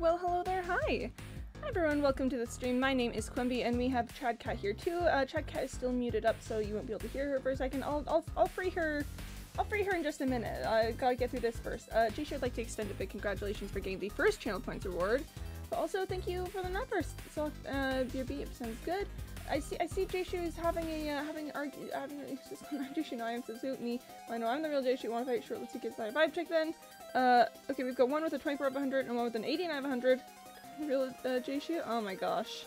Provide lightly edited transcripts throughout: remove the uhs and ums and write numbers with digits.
Well, hello there, hi! Hi everyone, welcome to the stream. My name is Quimby, and we have Chad Cat here too. Chad Cat is still muted up, so you won't be able to hear her for a second. I'll free her. I'll free her in just a minute. I gotta get through this first. Jisha would like to extend a big congratulations for getting the first channel points reward, but also thank you for the numbers. So, your beep sounds good. I see Jishu is having Jishu and I am so suit me. I know I'm the real Jishu. Want to fight? Sure, let's see kids that vibe check then. Okay, we've got one with a 24 of 100 and one with an 89 of 100. Real Jishu? Oh my gosh.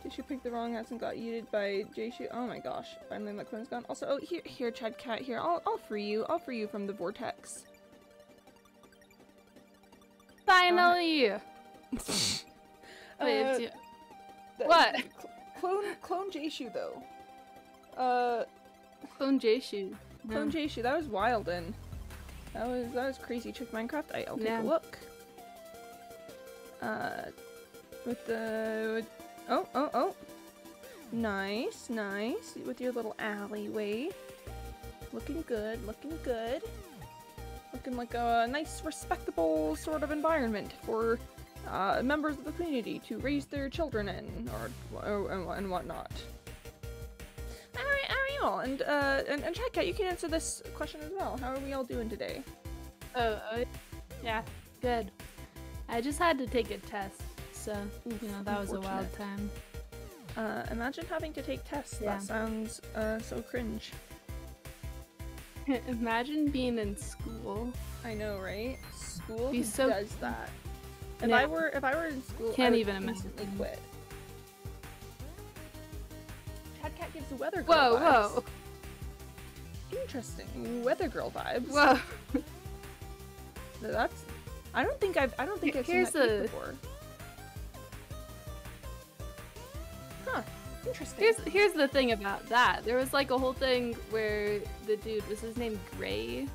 Jishu picked the wrong hats and got yeeted by Jishu. Oh my gosh. Finally my clone's gone. Also, oh here Chad Cat, here. I'll free you. I'll free you from the vortex. Finally! Wait, what? Clone Jishu though. Clone Jishu. Clone Jishu, that was wild and that was crazy. Check Minecraft. I'll take a look. With the oh. Nice. With your little alleyway. Looking good. Looking like a nice, respectable sort of environment for members of the community to raise their children in, and whatnot. How are you all? And Chad Cat, you can answer this question as well. How are we all doing today? Yeah, good. I just had to take a test, so you know that was a wild time. Imagine having to take tests. Yeah. That sounds so cringe. Imagine being in school. I know, right? School so does that. If I were in school, can't I even would instantly imagine. quit. Chad Cat gives the weather girl vibes. Whoa. Interesting. Weather girl vibes. Whoa. That's. I don't think I've seen that before. Huh. Interesting. Here's the thing about that. There was like a whole thing where the dude, was his name Gray?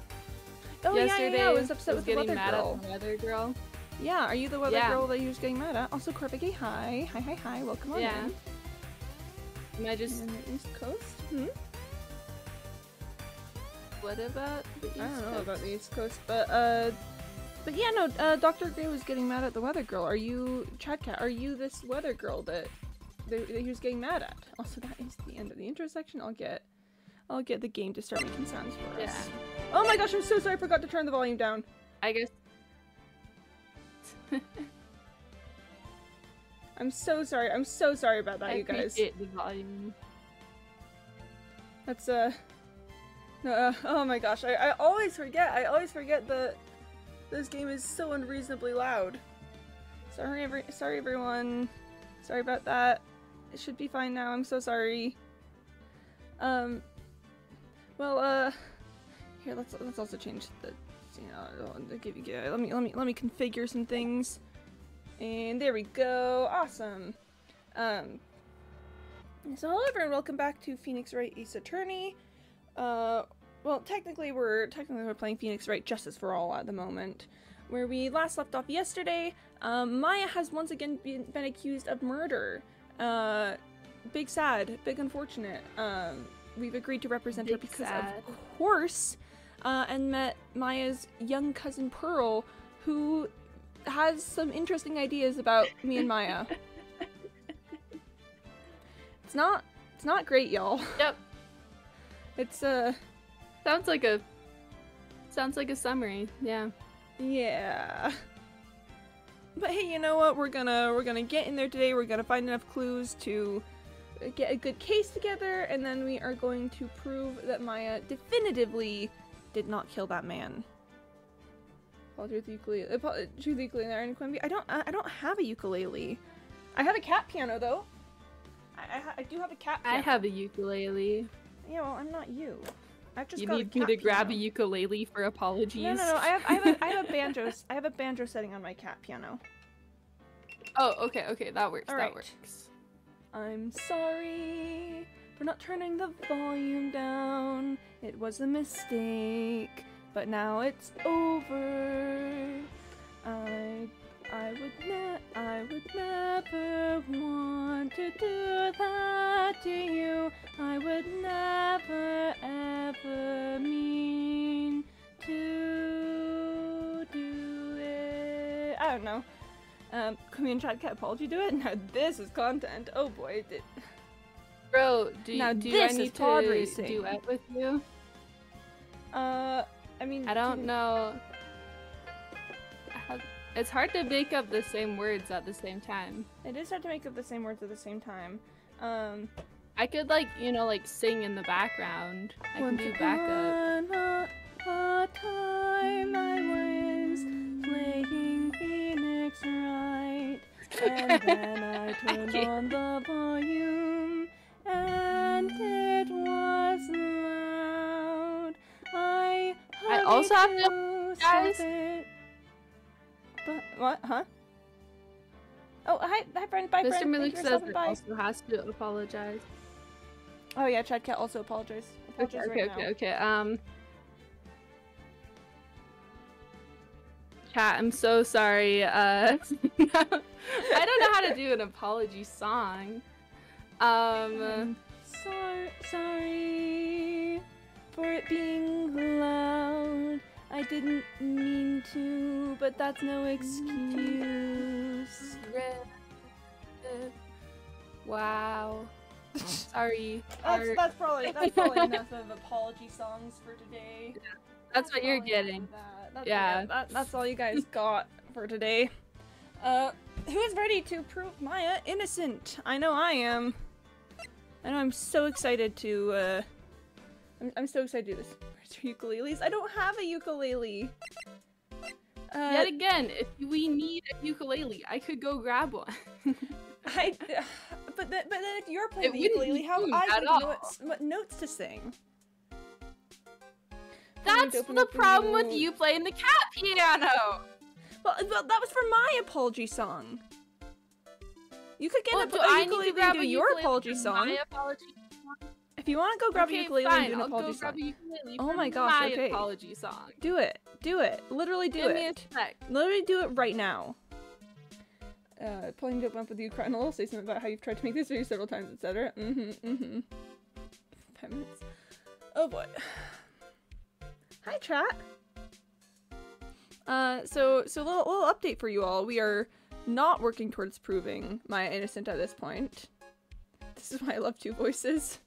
Oh yesterday yeah. I was upset with the getting weather mad girl. at the weather girl. Yeah, are you the weather girl that he was getting mad at? Also, Corvigay, hi. Hi. Welcome on in. Am I just in the East Coast? What about the East Coast? I don't know about the East Coast, but yeah, no, Dr. Gray was getting mad at the weather girl. Are you, Chad Cat, are you this weather girl that he was getting mad at? Also, that is the end of the intro section. I'll get the game to start making sounds for us. Oh my gosh, I'm so sorry, I forgot to turn the volume down. I guess. I'm so sorry about that, you guys. I appreciate the volume. That's, no, oh my gosh, I always forget that this game is so unreasonably loud. Sorry everyone. Sorry about that. It should be fine now, I'm so sorry. Well, here, let's also change the, let me configure some things. And there we go, awesome. So hello everyone, welcome back to Phoenix Wright Ace Attorney. Well, technically we're playing Phoenix Wright Justice for All at the moment. Where we last left off yesterday, Maya has once again been accused of murder. Big sad, big unfortunate. We've agreed to represent her because of course, and met Maya's young cousin Pearl, who has some interesting ideas about me and Maya. It's not great, y'all. Yep. It's sounds like a summary, yeah. Yeah. But hey, you know what? We're gonna get in there today. We're gonna find enough clues to get a good case together, and then we are going to prove that Maya definitively did not kill that man. Apologies with ukulele there in Quimby. I don't have a ukulele. I have a cat piano though. I do have a cat piano. I have a ukulele. Yeah, well, I'm not you. I've just you got need a me to cat grab piano. a ukulele for apologies. No. I have a banjo. I have a banjo setting on my cat piano. Oh, okay, that works. All right. That works. I'm sorry for not turning the volume down. It was a mistake, but now it's over. I would never want to do that to you. I would never ever mean to do it. I don't know. Come in, chat cat apology to it. Now this is content. Oh boy. Bro, do I this need is pod to racing. duet with you? I mean, I don't know. It's hard to make up the same words at the same time. It is hard to make up the same words at the same time. I could like, you know, like sing in the background. I can do backup. A time I was playing Phoenix Wright, and then I turned on the volume, and it was loud. I also have to, guys. But what? Huh? Oh, hi, friend. Bye, Mr. friend. Malik says it also has to apologize. Oh yeah, Chad Cat also apologize. Apologize Okay. Chat, I'm so sorry. I don't know how to do an apology song. Sorry for it being loud. I didn't mean to, but that's no excuse. Wow. Sorry. That's probably enough of apology songs for today. Yeah, that's what you're getting. That's all you guys got for today. Who's ready to prove Maya innocent? I know I am. I know I'm so excited to I'm so excited to do this. Where's your ukuleles? I don't have a ukulele. Yet again, if we need a ukulele, I could go grab one. But then if you're playing the ukulele, how I would know what notes to sing? That's the problem with you playing the cat piano! Well, that was for my apology song. You could get a ukulele and do your apology song. If you want to go grab a ukulele and do an apology song. Oh my gosh, okay. Apology song. Do it. Literally do it. Give me a sec. Literally do it right now. Pulling to a bump with you, crying a little, say something about how you've tried to make this video several times, etc. 5 minutes. Oh boy. Hi, chat. So little update for you all. We are not working towards proving Maya innocent at this point. This is why I love two voices.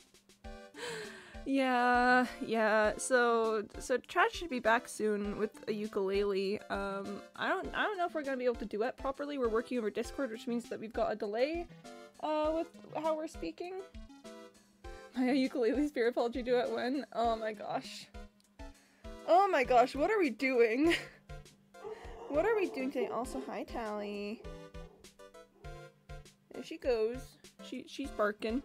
Yeah. So chat should be back soon with a ukulele. I don't know if we're gonna be able to duet properly. We're working over Discord, which means that we've got a delay with how we're speaking. My ukulele spirit apology duet when? Oh my gosh, what are we doing? What are we doing today? Also, hi Tally. There she goes. She's barking.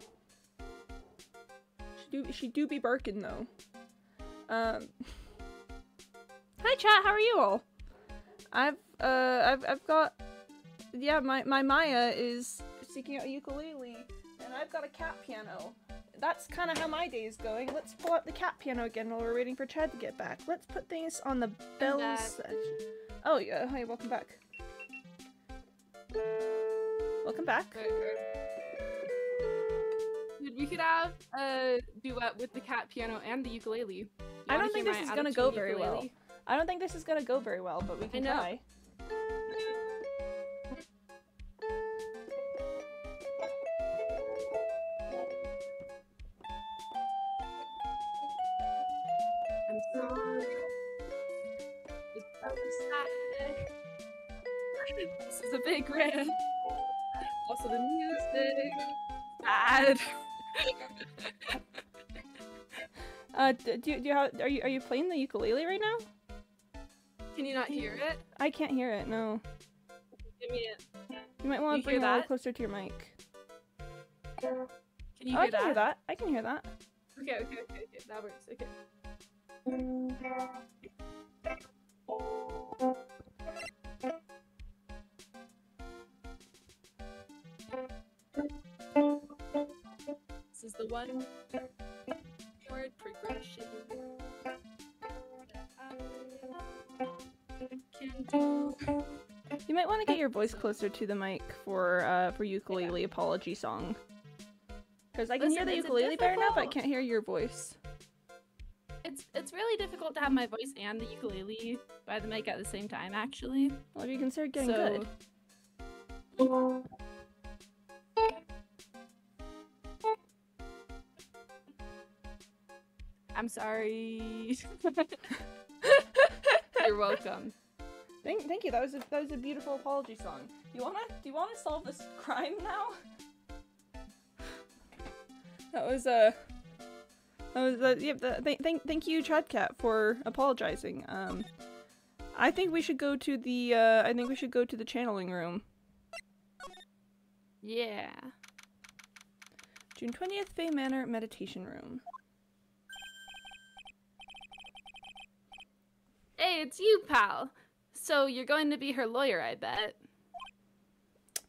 She do be barking though. Hi chat, how are you all? I've got, yeah, my Maya is seeking out a ukulele, and I've got a cat piano. That's kind of how my day is going. Let's pull up the cat piano again while we're waiting for Chad to get back. Let's put things on the bells. Oh yeah, hi, welcome back. Welcome back. Dude, we could have a duet with the cat piano and the ukulele. I don't think this is gonna go very well. I don't think this is gonna go very well, but we can try. I'm sorry. This is a big riff. Also the music. Bad. Are you playing the ukulele right now? Can you not hear it? I can't hear it, no. Give me it. You might want to bring it a little closer to your mic. Can you hear that? I can hear that. Okay. That works. Okay. This is the one chord progression can do. You might want to get your voice closer to the mic for ukulele apology song. Because I can hear the ukulele better now, but I can't hear your voice. It's really difficult to have my voice and the ukulele by the mic at the same time, actually. Well, if you can start getting good. I'm sorry. You're welcome. Thank you. That was a beautiful apology song. Do you wanna solve this crime now? Thank you, Chadcat, for apologizing. I think we should go to the channeling room. Yeah. June 20th, Fay Manor meditation room. Hey, it's you, pal. So you're going to be her lawyer, I bet.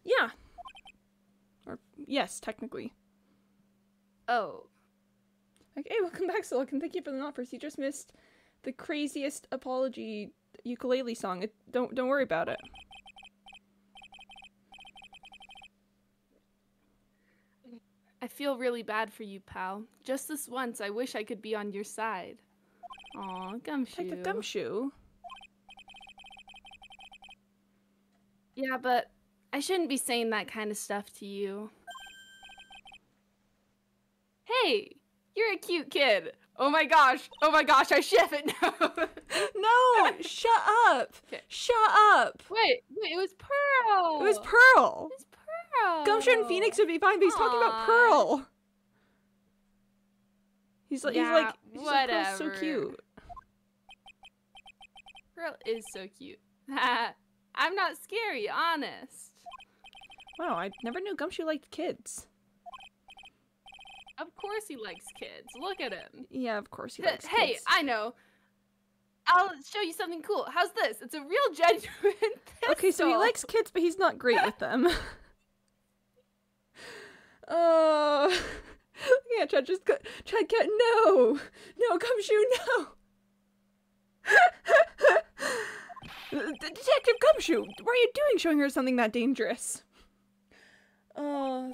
Yeah. Or yes, technically. Oh. Okay, welcome back, Silicon. Thank you for the offers. You just missed the craziest apology ukulele song. Don't worry about it. I feel really bad for you, pal. Just this once, I wish I could be on your side. Aw, Gumshoe. Take the Gumshoe. Yeah, but I shouldn't be saying that kind of stuff to you. Hey, you're a cute kid. Oh my gosh, I ship it now. No, shut up. Okay. Shut up. Wait, it was Pearl. It was Pearl. It's Pearl. Gumshoe and Phoenix would be fine, but he's talking about Aw. Pearl. He's like, whatever. Pearl's so cute. Pearl is so cute. I'm not scary, honest. Wow, I never knew Gumshoe liked kids. Of course he likes kids. Look at him. Yeah, of course he likes Hey, kids. I know. I'll show you something cool. How's this? It's a real genuine pistol. Okay, so he likes kids, but he's not great with them. Yeah, Chad Cat, no! No, Gumshoe, no! Detective Gumshoe, what are you doing showing her something that dangerous? Oh,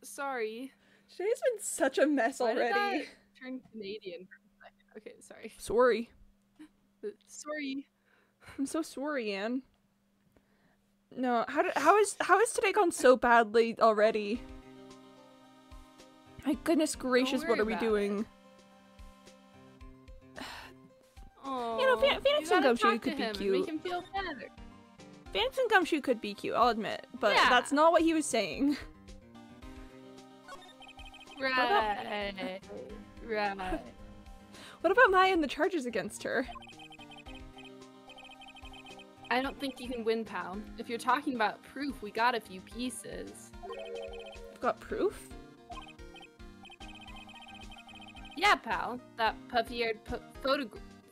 sorry. Today's been such a mess Why did already. that turn Canadian for a second? Okay, sorry. Sorry. Sorry. I'm so sorry, Anne. No, how is today gone so badly already? My goodness gracious, what are we doing? Oh, You know, Phoenix and Gumshoe could be cute. Make him feel better. Phoenix and Gumshoe could be cute, I'll admit, but Yeah. that's not what he was saying. Right. Right. What about Maya and the charges against her? I don't think you can win, pal. If you're talking about proof, we got a few pieces. Got proof? Yeah, pal. That puffy-haired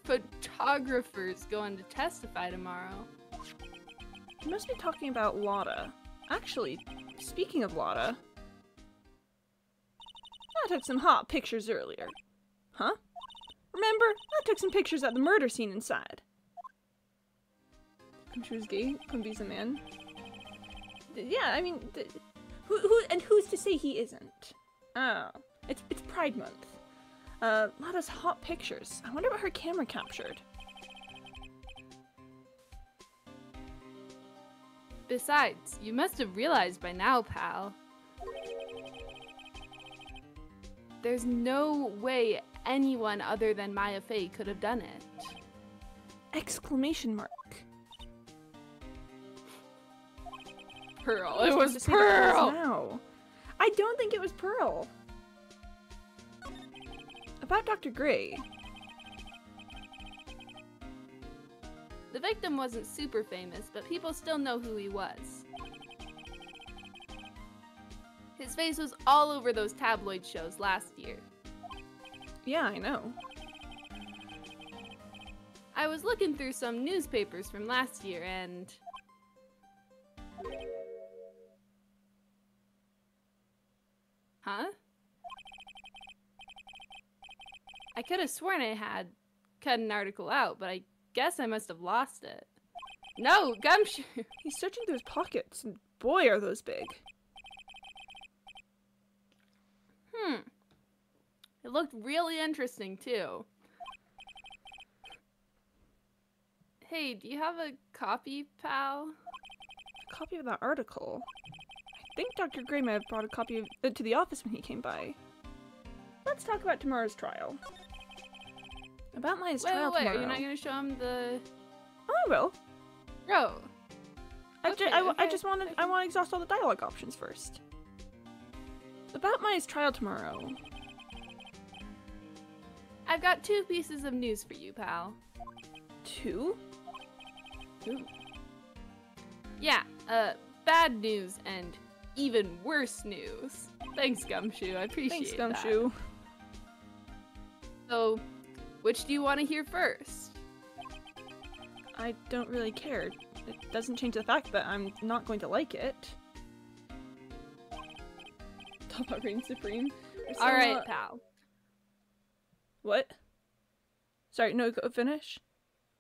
photographer's going to testify tomorrow. You must be talking about Lotta. Actually, speaking of Lotta, I took some hot pictures earlier. Huh? Remember? I took some pictures at the murder scene inside. Gumshoe's gay? Gumby's a man? Yeah, I mean, who's to say he isn't? Oh, it's Pride Month. Lotta's hot pictures. I wonder what her camera captured. Besides, you must have realized by now, pal. There's no way anyone other than Maya Fey could have done it. Exclamation mark. Pearl. I It was was supposed to say that Pearl! now. I don't think it was Pearl. About Dr. Gray. The victim wasn't super famous, but people still know who he was. His face was all over those tabloid shows last year. Yeah, I know. I was looking through some newspapers from last year and... Huh? I could have sworn I had cut an article out, but I guess I must have lost it. No, Gumshoe! He's searching through his pockets, and boy, are those big. It looked really interesting, too. Hey, do you have a copy, pal? A copy of that article. I think Dr. Gray may have brought a copy of it to the office when he came by. Let's talk about tomorrow's trial. About Maya's trial tomorrow. You're not gonna show him the... Oh, I will. Bro. I want to exhaust all the dialogue options first. About Maya's trial tomorrow. I've got 2 pieces of news for you, pal. 2? Yeah, bad news and even worse news. Thanks, Gumshoe. I appreciate that. Thanks, Gumshoe. So, which do you want to hear first? I don't really care. It doesn't change the fact that I'm not going to like it. Talk about reign supreme. Alright, pal. What? Sorry, no, go finish.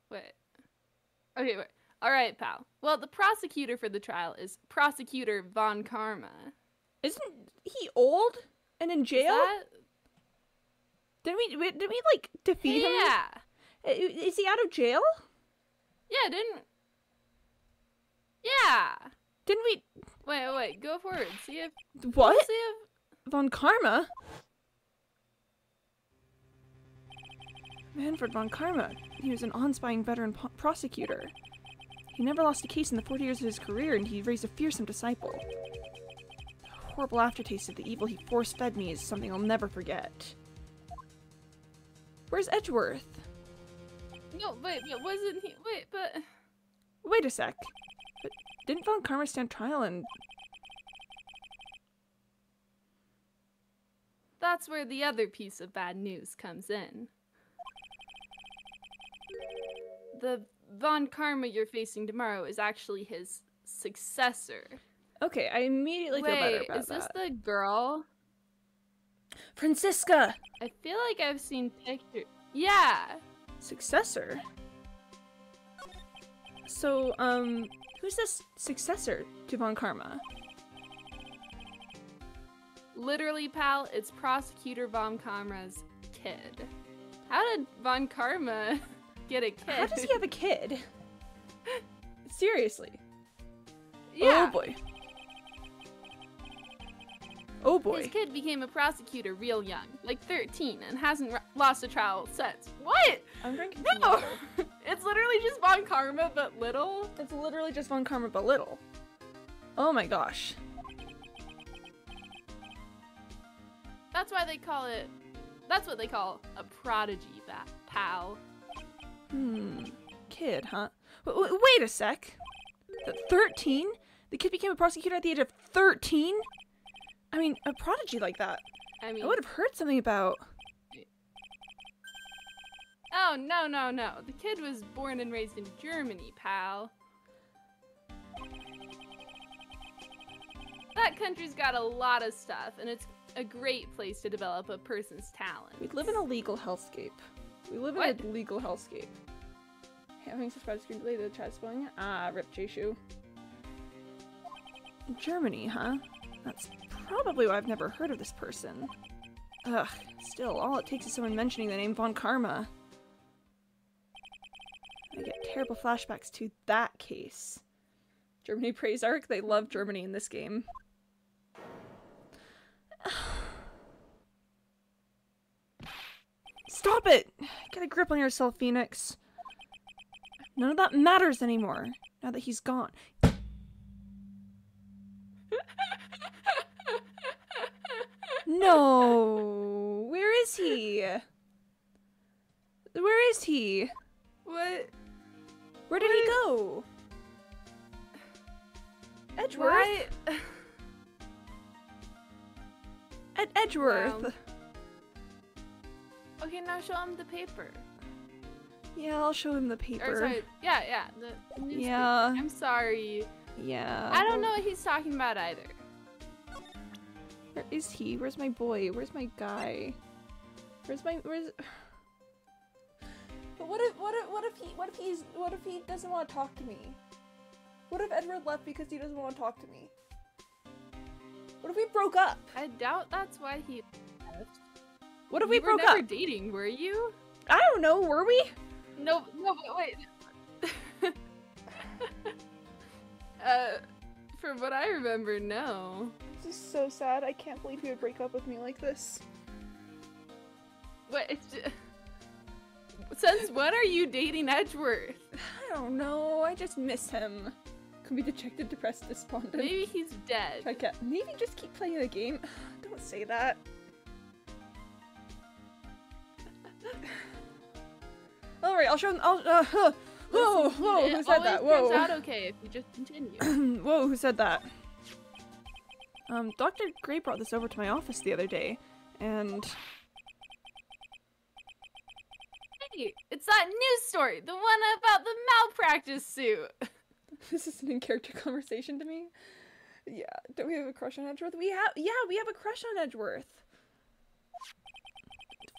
Wait. Okay, wait. Alright, pal. Well, the prosecutor for the trial is Prosecutor Von Karma. Isn't he old and in jail? Didn't we like defeat him? Yeah. Is he out of jail? Yeah, Yeah. Didn't we? Wait. Go forward. See if. What? See if. Von Karma? Manfred Von Karma. He was an awe-inspiring veteran prosecutor. He never lost a case in the 40 years of his career, and he raised a fearsome disciple. The horrible aftertaste of the evil he force-fed me is something I'll never forget. Where's Edgeworth? No, wait, but wasn't he? Wait, but. Wait a sec. But didn't Von Karma stand trial and... That's where the other piece of bad news comes in. The Von Karma you're facing tomorrow is actually his successor. Okay, I immediately feel better about that. Is this the girl? Francisca! I feel like I've seen pictures. Yeah! Successor? So, who's this successor to Von Karma? Literally, pal, it's Prosecutor Von Karma's kid. How did Von Karma get a kid? How does he have a kid? Seriously. Yeah. Oh boy. Oh boy. His kid became a prosecutor real young, like 13, and hasn't lost a trial since. What? I'm drinking No! water. It's literally just Von Karma, but little. It's literally just Von Karma, but little. Oh my gosh. That's why they call it... That's what they call a prodigy, pal. Kid, huh? Wait a sec. 13? The kid became a prosecutor at the age of 13? I mean, a prodigy like that. I would have heard something about... Oh, no. The kid was born and raised in Germany, pal. That country's got a lot of stuff, and it's a great place to develop a person's talent. We live in a legal hellscape. What? Having suspected screen delay the chat spelling. Ah, rip J-Shoe. Germany, huh? That's probably why I've never heard of this person. Ugh, still, all it takes is someone mentioning the name Von Karma. I get terrible flashbacks to that case. Germany praise arc? They love Germany in this game. Stop it! Get a grip on yourself, Phoenix. None of that matters anymore, now that he's gone. No! Where is he? Where is he? What? Where did he go? Edgeworth? Edgeworth. Wow. Okay, now show him the paper. Yeah, I'll show him the paper. Or, sorry, yeah, the newspaper. Yeah. I'm sorry. Yeah. I don't know what he's talking about either. Where is he? Where's my boy? Where's my guy? But what if he doesn't want to talk to me? What if Edward left because he doesn't want to talk to me? What if we broke up? I doubt that's why he left. What if we broke up? You were up? never dating, were you? I don't know, were we? No, but wait. From what I remember, no. This is so sad. I can't believe he would break up with me like this. What? Since when are you dating Edgeworth? I don't know. I just miss him. Could be dejected, depressed, despondent. Maybe he's dead. Maybe just keep playing the game. Don't say that. Alright, I'll show him. Whoa, who said that? Whoa. It turns out okay if you just continue. Whoa, who said that? Dr. Gray brought this over to my office the other day, and... Hey, it's that news story! The one about the malpractice suit! This is an in-character conversation to me. Yeah, don't we have a crush on Edgeworth? We have a crush on Edgeworth.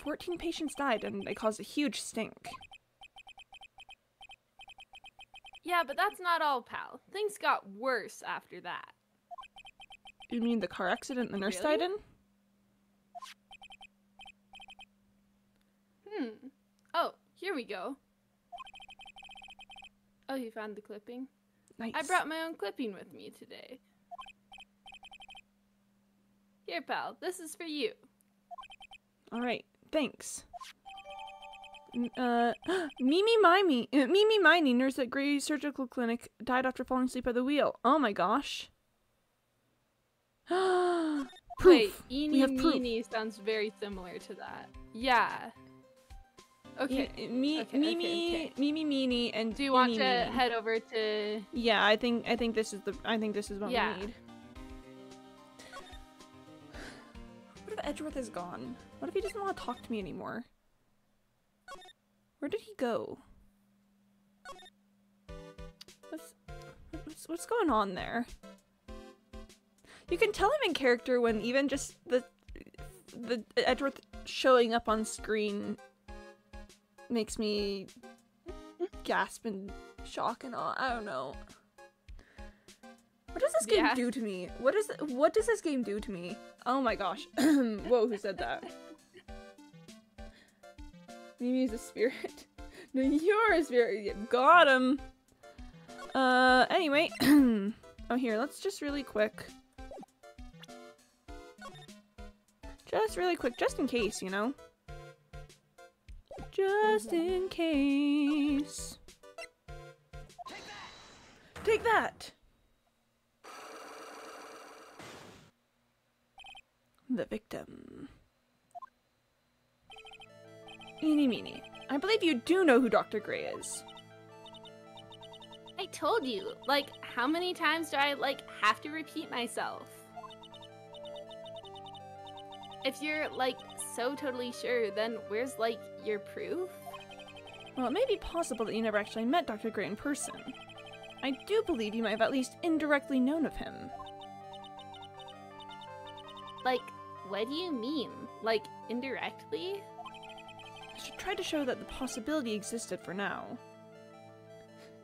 14 patients died, and they caused a huge stink. Yeah, but that's not all, pal. Things got worse after that. You mean the car accident the nurse died in? Oh, here we go. Oh, you found the clipping? Nice. I brought my own clipping with me today. Here, pal. This is for you. Alright, thanks. Mimi Miney, nurse at Gray Surgical Clinic, died after falling asleep at the wheel. Oh my gosh. Proof. Wait, Eeny Meeny sounds very similar to that. Yeah. Okay. Mimi Meeny and do you want to head over to? Yeah, I think this is what we need. What if Edgeworth is gone? What if he doesn't want to talk to me anymore? Where did he go? What's going on there? You can tell him in character when even just the Edgeworth showing up on screen makes me gasp and shock and all. I don't know. What does this game do to me? What does this game do to me? Oh my gosh. Whoa, who said that? Mimi's a spirit. No, you're a spirit. Got him. Anyway. Oh, here, let's just really quick. Just in case, you know? Just in case. Take that! The victim. Eeny meeny. I believe you do know who Dr. Gray is. I told you. Like, how many times do I, have to repeat myself? If you're, so totally sure, then where's, your proof? Well, it may be possible that you never actually met Dr. Gray in person. I do believe you might have at least indirectly known of him. What do you mean? Indirectly? I should try to show that the possibility existed for now.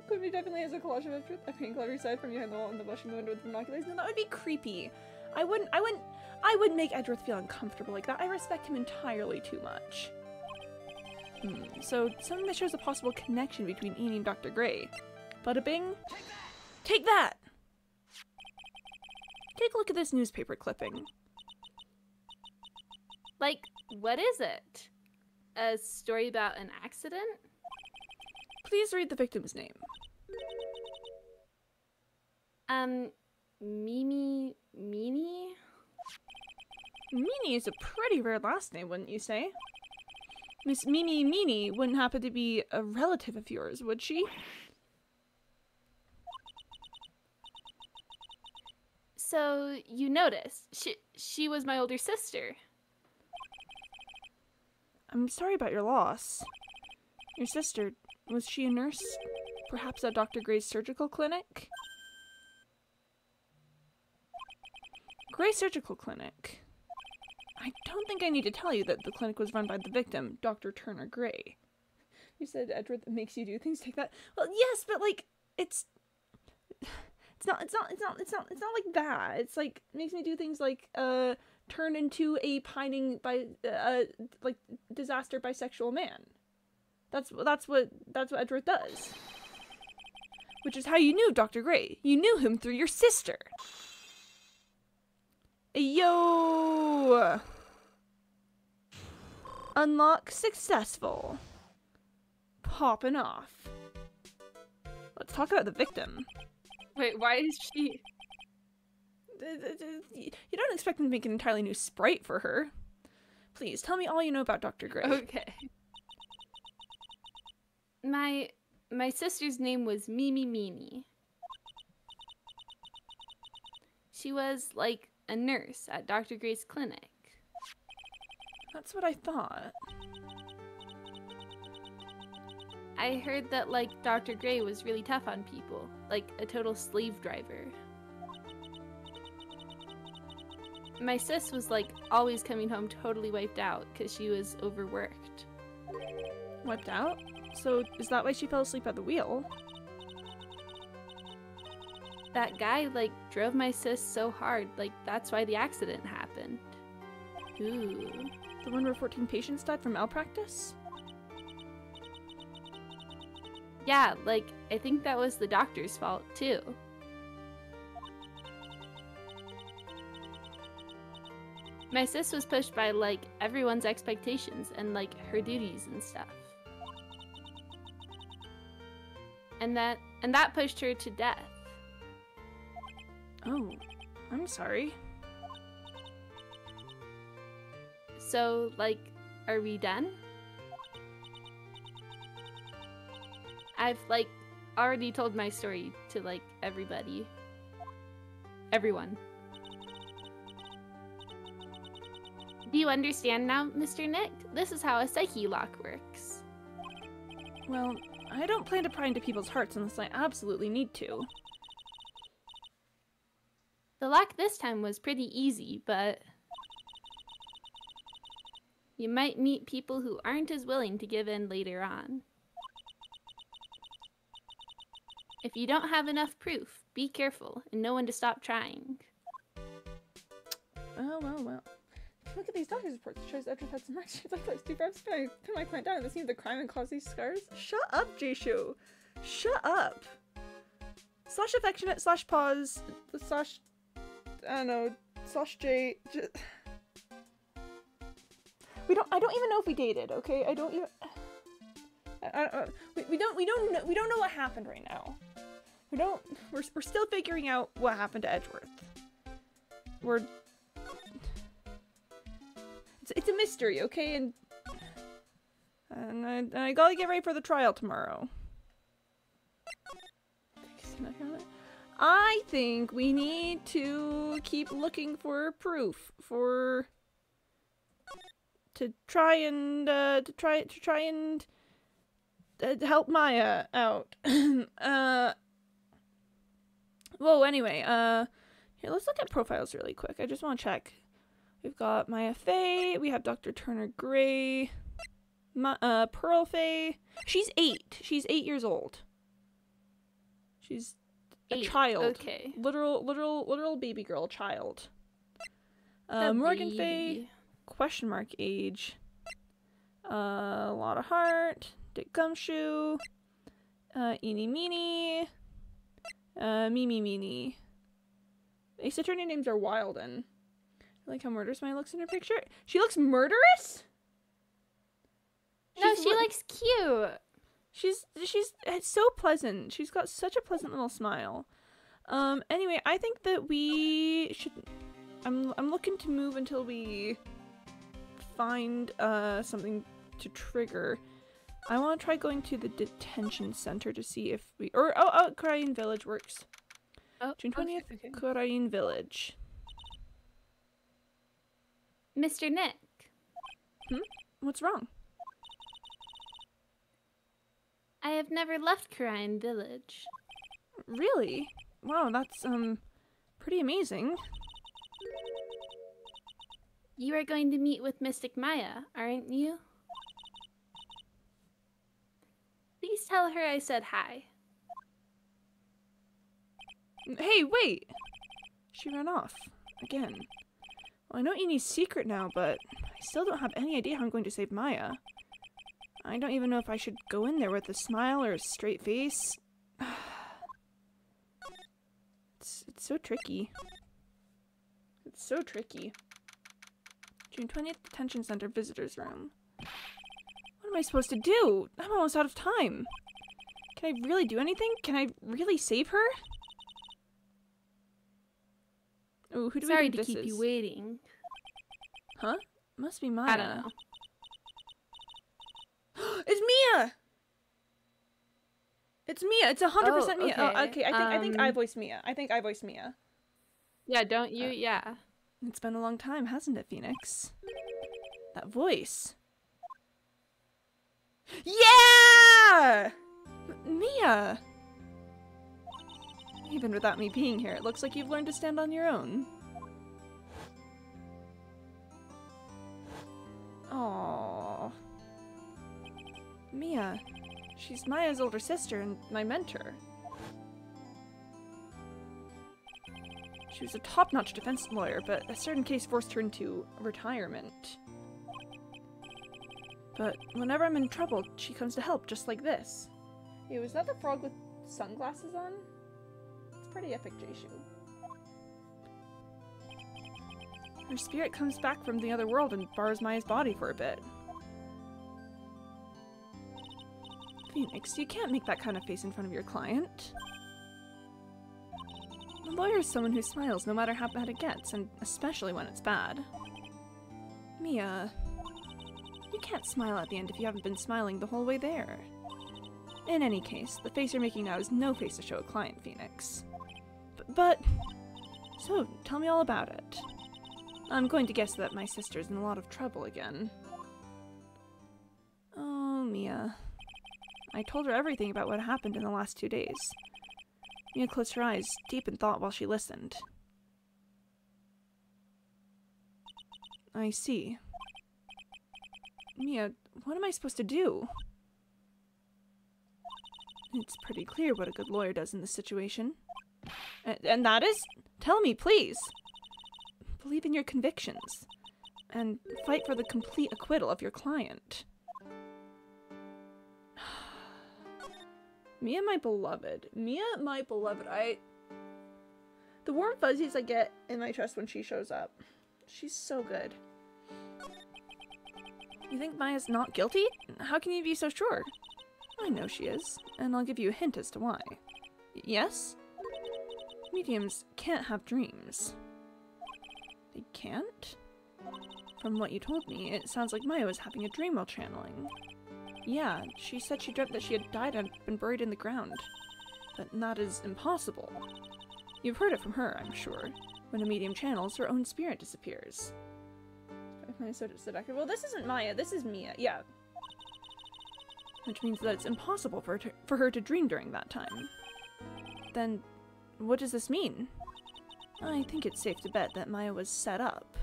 Could be definitely has a collage of Edgeworth. A paint clever side from behind the wall and the blushing window with binoculars. No, that would be creepy. I would make Edgeworth feel uncomfortable like that. I respect him entirely too much. So, something that shows a possible connection between Eeny and Dr. Gray. Bada bing. Take that! Take a look at this newspaper clipping. What is it? A story about an accident? Please read the victim's name. Mimi Meeny? Meeny is a pretty rare last name, wouldn't you say? Miss Mimi Meeny wouldn't happen to be a relative of yours, would she? So, you noticed. She was my older sister. I'm sorry about your loss. Your sister, was she a nurse? Perhaps at Dr. Gray's surgical clinic? Gray Surgical Clinic. I don't think I need to tell you that the clinic was run by the victim, Dr. Turner Gray. You said Edgeworth makes you do things like that. Well, yes, but it's not like that. It's makes me do things like turn into a pining disaster bisexual man. That's what Edgeworth does. Which is how you knew Dr. Gray. You knew him through your sister. Yo! Unlock successful. Popping off. Let's talk about the victim. Wait, why is she... You don't expect them to make an entirely new sprite for her. Please, tell me all you know about Dr. Gray. Okay. My sister's name was Mimi Meanie. She was, like, a nurse at Dr. Gray's clinic. That's what I thought. I heard that, like, Dr. Gray was really tough on people. Like, a total slave driver. My sis was, like, always coming home totally wiped out because she was overworked. Wiped out? So, is that why she fell asleep at the wheel? That guy, like, drove my sis so hard, like, that's why the accident happened. Ooh. The one where 14 patients died from malpractice? Yeah, like, I think that was the doctor's fault, too. My sis was pushed by, like, everyone's expectations and, like, her duties and stuff. And that pushed her to death. Oh, I'm sorry. So, like, are we done? I've, like, already told my story to, like, everybody. Everyone. Do you understand now, Mr. Nick? This is how a psyche lock works. Well, I don't plan to pry into people's hearts unless I absolutely need to. The lock this time was pretty easy, but... you might meet people who aren't as willing to give in later on. If you don't have enough proof, be careful and know when to stop trying. Well. Look at these doctor's reports. It shows Edward had some actions like those. Too bad to pin my client down at the scene of the crime and cause these scars. Shut up, Jishu. Shut up. Slash affectionate, slash pause, slash... I don't know, slash J... I don't even know if we dated, okay? I don't even... we don't know what happened right now. We're still figuring out what happened to Edgeworth. It's a mystery, okay? And I gotta get ready for the trial tomorrow. I think we need to keep looking for proof to try and help Maya out. Whoa, anyway, here, let's look at profiles really quick. I just want to check. We've got Maya Faye, we have Dr. Turner Gray, Pearl Faye. She's 8. She's 8 years old. She's a child. Okay. Literal baby girl child. Morgan baby. Faye, question mark age. A lot of heart. Dick Gumshoe. Eeny Meeny. Mimi Meeny. Ace attorney names are Wilden. I like how murderous Maya looks in her picture. She looks murderous? No, she looks cute. She's it's so pleasant. She's got such a pleasant little smile. Anyway, I think that we should... I'm looking to move until we find something to trigger. I want to try going to the detention center to see if we... Oh, Korean Village works. Oh, June 20th, okay. Korean Village. Mr. Nick. What's wrong? I have never left Korean Village. Really? Wow, that's, pretty amazing. You are going to meet with Mystic Maya, aren't you? Please tell her I said hi. Hey, wait! She ran off. Again. Well, I know Iny's secret now, but I still don't have any idea how I'm going to save Maya. I don't even know if I should go in there with a smile or a straight face. It's so tricky. It's so tricky. June 20th, Detention Center Visitors Room. What am I supposed to do? I'm almost out of time. Can I really do anything? Can I really save her? Oh, who do we think this is? Sorry to keep you waiting. Huh? Must be Maya. I don't know. It's Mia! It's Mia. It's 100% Mia. Okay. Oh, okay. I think I voiced Mia. I think I voiced Mia. Yeah, don't you? Yeah. It's been a long time, hasn't it, Phoenix? That voice. Yeah! Mia! Even without me being here, it looks like you've learned to stand on your own. Aww. Mia. She's Maya's older sister and my mentor. She was a top-notch defense lawyer, but a certain case forced her into retirement. But whenever I'm in trouble, she comes to help, just like this. Hey, was that the frog with sunglasses on? It's pretty epic, Jaishu. Her spirit comes back from the other world and borrows Maya's body for a bit. Phoenix, you can't make that kind of face in front of your client. A lawyer is someone who smiles no matter how bad it gets, and especially when it's bad. Mia, you can't smile at the end if you haven't been smiling the whole way there. In any case, the face you're making now is no face to show a client, Phoenix. So, tell me all about it. I'm going to guess that my sister's in a lot of trouble again. Oh, Mia. I told her everything about what happened in the last 2 days. Mia closed her eyes, deep in thought while she listened. I see. Mia, what am I supposed to do? It's pretty clear what a good lawyer does in this situation. And that is? Tell me, please! Believe in your convictions. And fight for the complete acquittal of your client. Mia, my beloved. Mia, my beloved. The warm fuzzies I get in my chest when she shows up. She's so good. You think Maya's not guilty? How can you be so sure? I know she is, and I'll give you a hint as to why. Yes? Mediums can't have dreams. They can't? From what you told me, it sounds like Maya was having a dream while channeling. Yeah, she said she dreamt that she had died and been buried in the ground. But that is impossible. You've heard it from her, I'm sure. When a medium channels, her own spirit disappears. Well, this isn't Maya, this is Mia, yeah. Which means that it's impossible for her to dream during that time. Then, what does this mean? I think it's safe to bet that Maya was set up.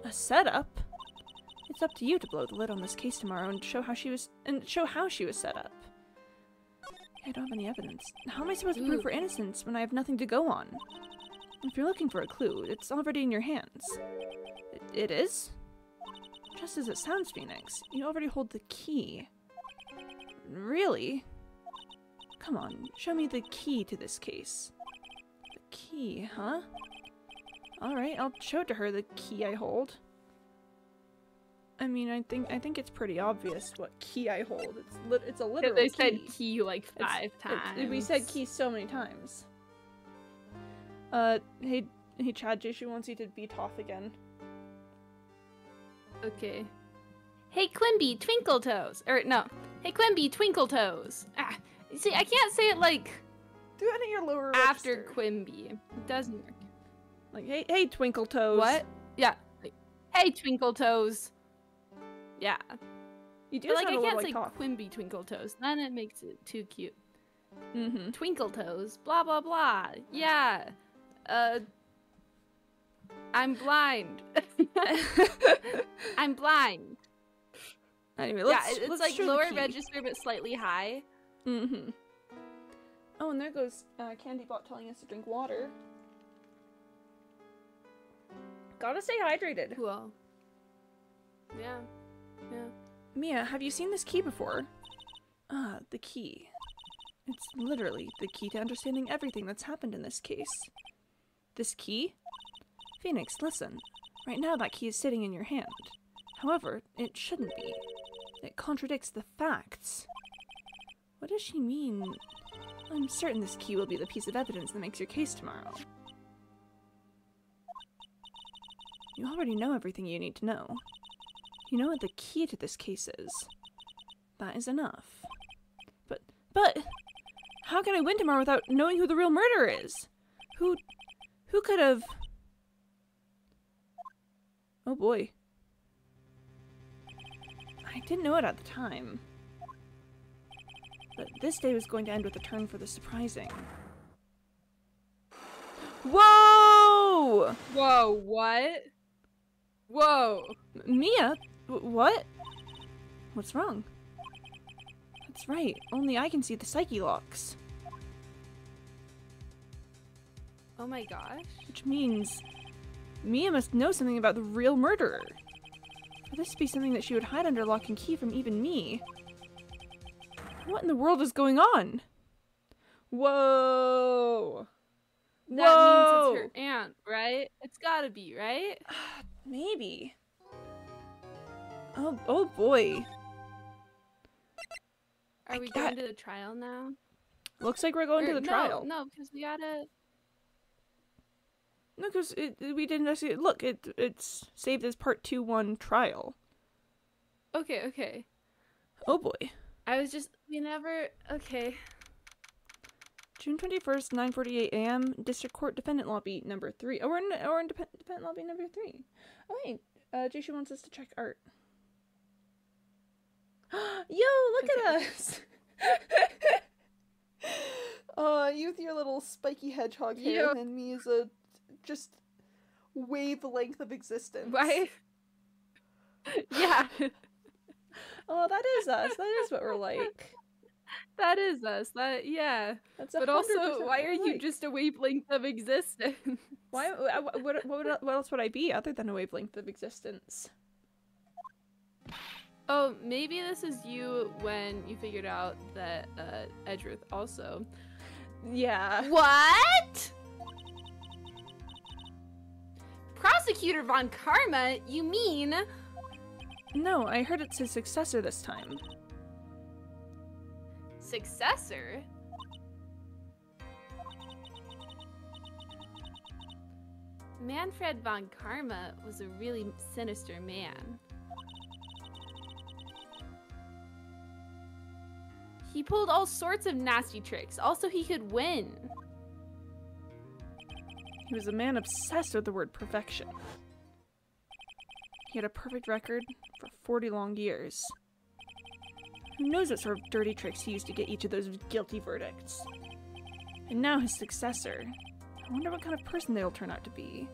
A setup? It's up to you to blow the lid on this case tomorrow and show how she was set up. I don't have any evidence. How am I supposed to prove her innocence when I have nothing to go on? If you're looking for a clue, it's already in your hands. It is? Just as it sounds, Phoenix. You already hold the key. Really? Come on, show me the key to this case. The key, huh? Alright, I'll show it to her, the key I hold. I mean, I think it's pretty obvious what key I hold. It's a literal They key. said key like 5 times. We said key so many times. Hey Chad, Jaishu wants you to be Toph again. Okay. Hey Quimby, Twinkle Toes. Or no. Hey Quimby, Twinkle Toes. Ah, see, I can't say it like do it in your lower after register. Quimby. It doesn't work. Like, hey Twinkle Toes. What? Yeah. Like, hey Twinkle Toes. Yeah. You do but like sound I a little can't say like Toph. Quimby Twinkle Toes. Then it makes it too cute. Mm-hmm. Twinkle Toes. Blah blah blah. Yeah. I'm blind. I'm blind. Anyway, it's like lower register but slightly high. Mm-hmm. Oh, and there goes Candybot telling us to drink water. Gotta stay hydrated. Cool. Yeah. Yeah. Mia, have you seen this key before? Ah, the key. It's literally the key to understanding everything that's happened in this case. This key? Phoenix, listen. Right now that key is sitting in your hand. However, it shouldn't be. It contradicts the facts. What does she mean? I'm certain this key will be the piece of evidence that makes your case tomorrow. You already know everything you need to know. You know what the key to this case is. That is enough. But, how can I win tomorrow without knowing who the real murderer is? Who could have... Oh boy. I didn't know it at the time. But this day was going to end with a turn for the surprising. Whoa! Whoa, what? Whoa! Mia? What? What's wrong? That's right, only I can see the psyche locks. Oh my gosh. Which means Mia must know something about the real murderer. For this to be something that she would hide under lock and key from even me. What in the world is going on? Whoa! That means it's her aunt, right? It's gotta be, right? Maybe. Oh boy. Are we going to the trial now? Looks like we're going to the trial. No, because we gotta... No, because we didn't investigate. Look, it's saved as part 2-1 trial. Okay. Oh boy. I was just... We never... Okay. June 21st, 9:48 a.m. District Court Defendant Lobby number 3. Oh, we're in Defendant Lobby number 3. Oh wait, Jason wants us to check art. Yo, look at us! You with your little spiky hedgehog hair, and me as a just wavelength of existence. Right? Yeah. Oh, that is us. That is what we're like. That is us. Yeah. That's but also, why are you just a wavelength of existence? Why? What else would I be other than a wavelength of existence? Oh, maybe this is you when you figured out that Edgeworth also. Yeah. What? Prosecutor Von Karma? You mean? No, I heard it's his successor this time. Successor? Manfred Von Karma was a really sinister man. He pulled all sorts of nasty tricks. Also, he could win. He was a man obsessed with the word perfection. He had a perfect record for 40 long years. Who knows what sort of dirty tricks he used to get each of those guilty verdicts. And now his successor. I wonder what kind of person they'll turn out to be.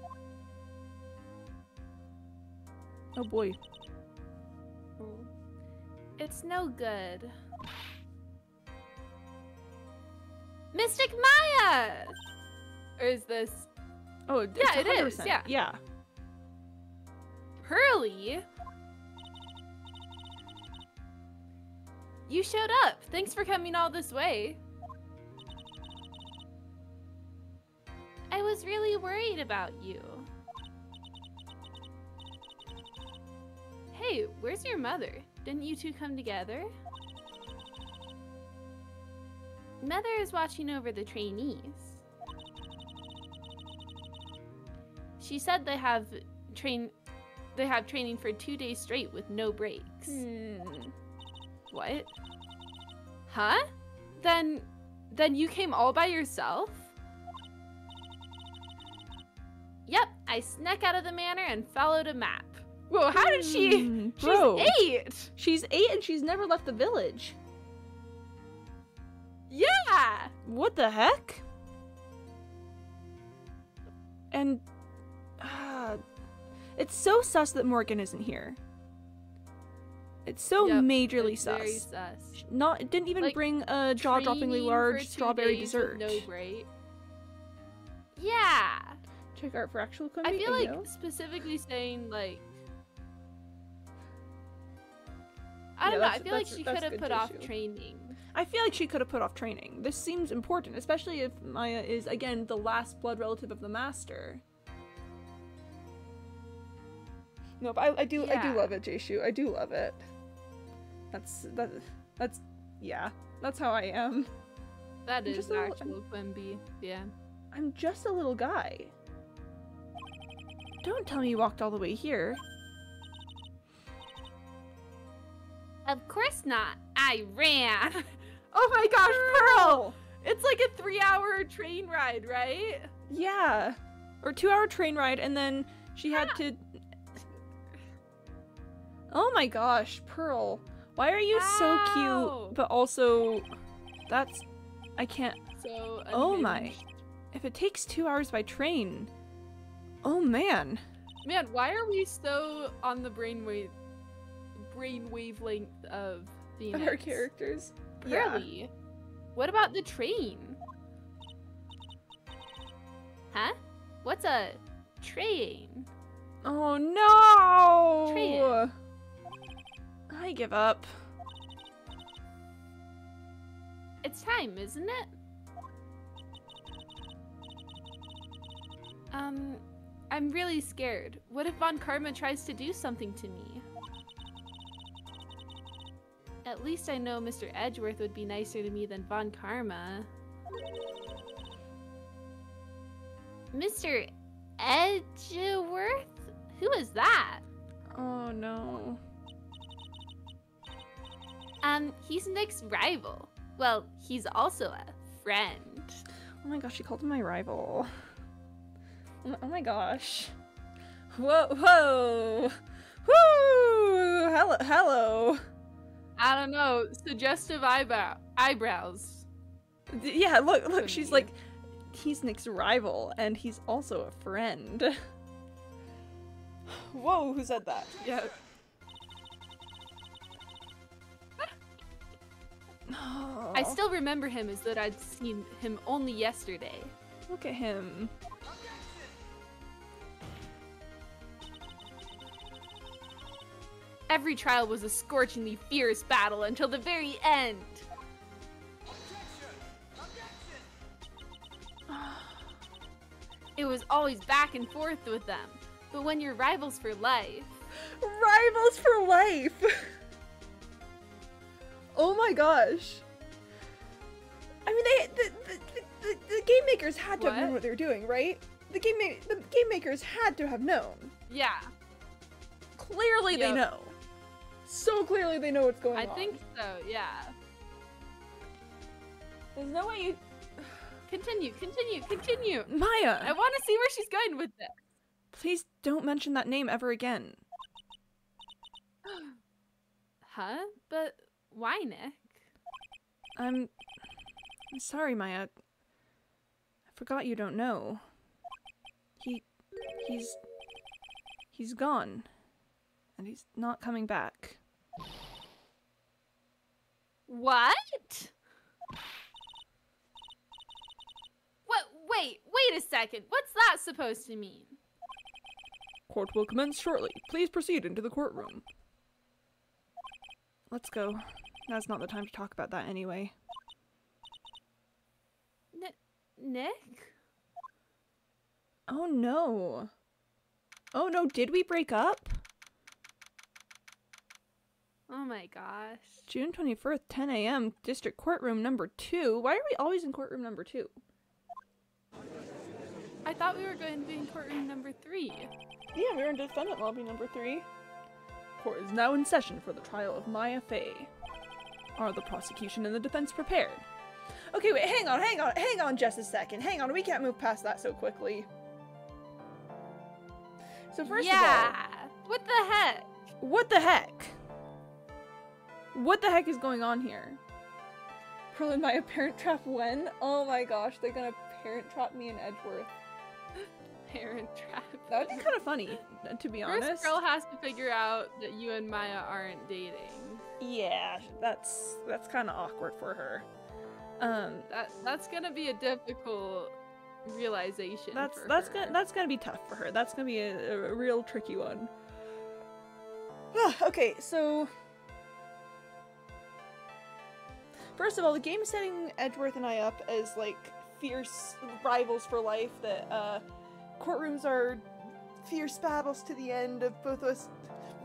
Oh boy. It's no good. Mystic Maya! Or is this... Oh, yeah, it is. Yeah. Pearly? You showed up. Thanks for coming all this way. I was really worried about you. Hey, where's your mother? Didn't you two come together? Mother is watching over the trainees. She said they have training for 2 days straight with no breaks. What? Huh? Then you came all by yourself? Yep, I snuck out of the manor and followed a map. Whoa, how did she? Bro. She's 8! She's 8 and she's never left the village. Yeah! What the heck? And it's so sus that Morgan isn't here. It's so majorly it's sus. Very sus. It didn't even bring a jaw-droppingly large strawberry dessert. No break. Yeah. Check art for actual I feel like specifically saying like I don't know. I feel like she could have put off training. I feel like she could have put off training. This seems important, especially if Maya is, again, the last blood relative of the master. No, but I do love it, Jayshu. I do love it. Yeah, that's how I am. That is actual Quimby, yeah. I'm just a little guy. Don't tell me you walked all the way here. Of course not. I ran. Oh my gosh, Pearl! It's like a 3-hour train ride, right? Yeah. Or 2-hour train ride, and then she had to... Oh my gosh, Pearl. Why are you so cute, but also... That's... I can't... So unhinged. Oh my. If it takes 2 hours by train... Oh man. Man, why are we so on the brainwave length of Phoenix? Of our characters. Really? Yeah. What about the train? Huh? What's a train? Oh no! Train. I give up. It's time, isn't it? I'm really scared. What if Von Karma tries to do something to me? At least I know Mr. Edgeworth would be nicer to me than Von Karma. Mr. Edgeworth? Who is that? Oh no. He's Nick's rival. Well, he's also a friend. Oh my gosh, she called him my rival. Oh my gosh. Whoa, whoa! Woo! Hello! I don't know, suggestive eyebrows. Yeah, look, she's like, he's Nick's rival, and he's also a friend. Whoa, who said that? Yeah. Oh. I still remember him as that I'd seen him only yesterday. Look at him. Every trial was a scorchingly fierce battle until the very end. It was always back and forth with them. But when you're rivals for life... Rivals for life! Oh my gosh. I mean, the game makers had to have known what they were doing, right? The game makers had to have known. Yeah. Clearly they know. So clearly they know what's going on. I think so, yeah. There's no way you... Continue. Maya! I want to see where she's going with this. Please don't mention that name ever again. Huh? But why, Nick? I'm sorry, Maya. I forgot you don't know. He's gone. And he's not coming back. What? What? Wait a second. What's that supposed to mean? Court will commence shortly. Please proceed into the courtroom. Let's go. Now's not the time to talk about that anyway. Nick? Oh no. Oh no, did we break up? Oh my gosh. June 21st, 10 a.m., District Courtroom number 2. Why are we always in courtroom number 2? I thought we were going to be in courtroom number 3. Yeah, we were in defendant lobby number 3. Court is now in session for the trial of Maya Fey. Are the prosecution and the defense prepared? Okay, wait, hang on just a second. Hang on, we can't move past that so quickly. So first of all... What the heck? What the heck? What the heck is going on here? Pearl and Maya parent trap when? Oh my gosh, they're gonna parent trap me and Edgeworth. Parent trap. That would be kind of funny, to be honest. First, Pearl has to figure out that you and Maya aren't dating. Yeah, that's kind of awkward for her. That's gonna be a difficult realization. That's gonna be tough for her. That's gonna be a real tricky one. Okay, so First of all, the game is setting Edgeworth and I up as, like, fierce rivals for life, that, courtrooms are fierce battles to the end of both of us.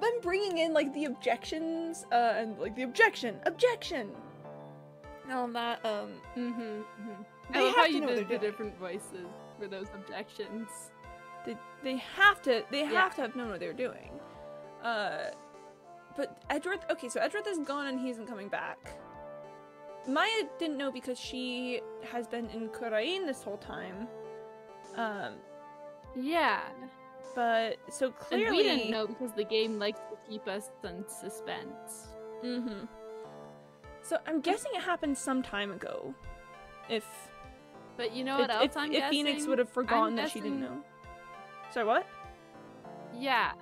Then bringing in, like, the objections, and, like, the objection! And all that, I love how you did the different voices for those objections. They have to have known what they were doing. But Edgeworth, okay, so Edgeworth is gone and he isn't coming back. Maya didn't know because she has been in Kurain this whole time. Yeah. But, so clearly... And we didn't know because the game likes to keep us in suspense. So I'm guessing it happened some time ago. But you know what else I'm guessing? If Phoenix would have forgotten that she didn't know. Sorry, what? Yeah.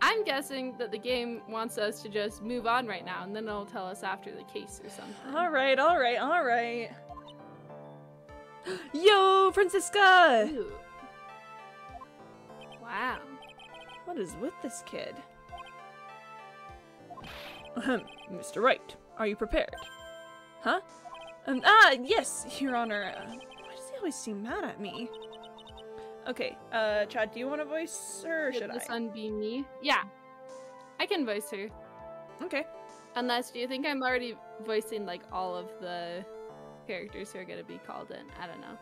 I'm guessing that the game wants us to just move on right now, and then it'll tell us after the case or something. Alright. Yo, Francisca! Ooh. Wow. What is with this kid? Mr. Wright, are you prepared? Huh? Yes, Your Honor. Why does he always seem mad at me? Okay, Chad, do you want to voice her, or should I? This one be me? Yeah. I can voice her. Okay. Unless, do you think I'm already voicing, like, all of the characters who are gonna be called in? I don't know.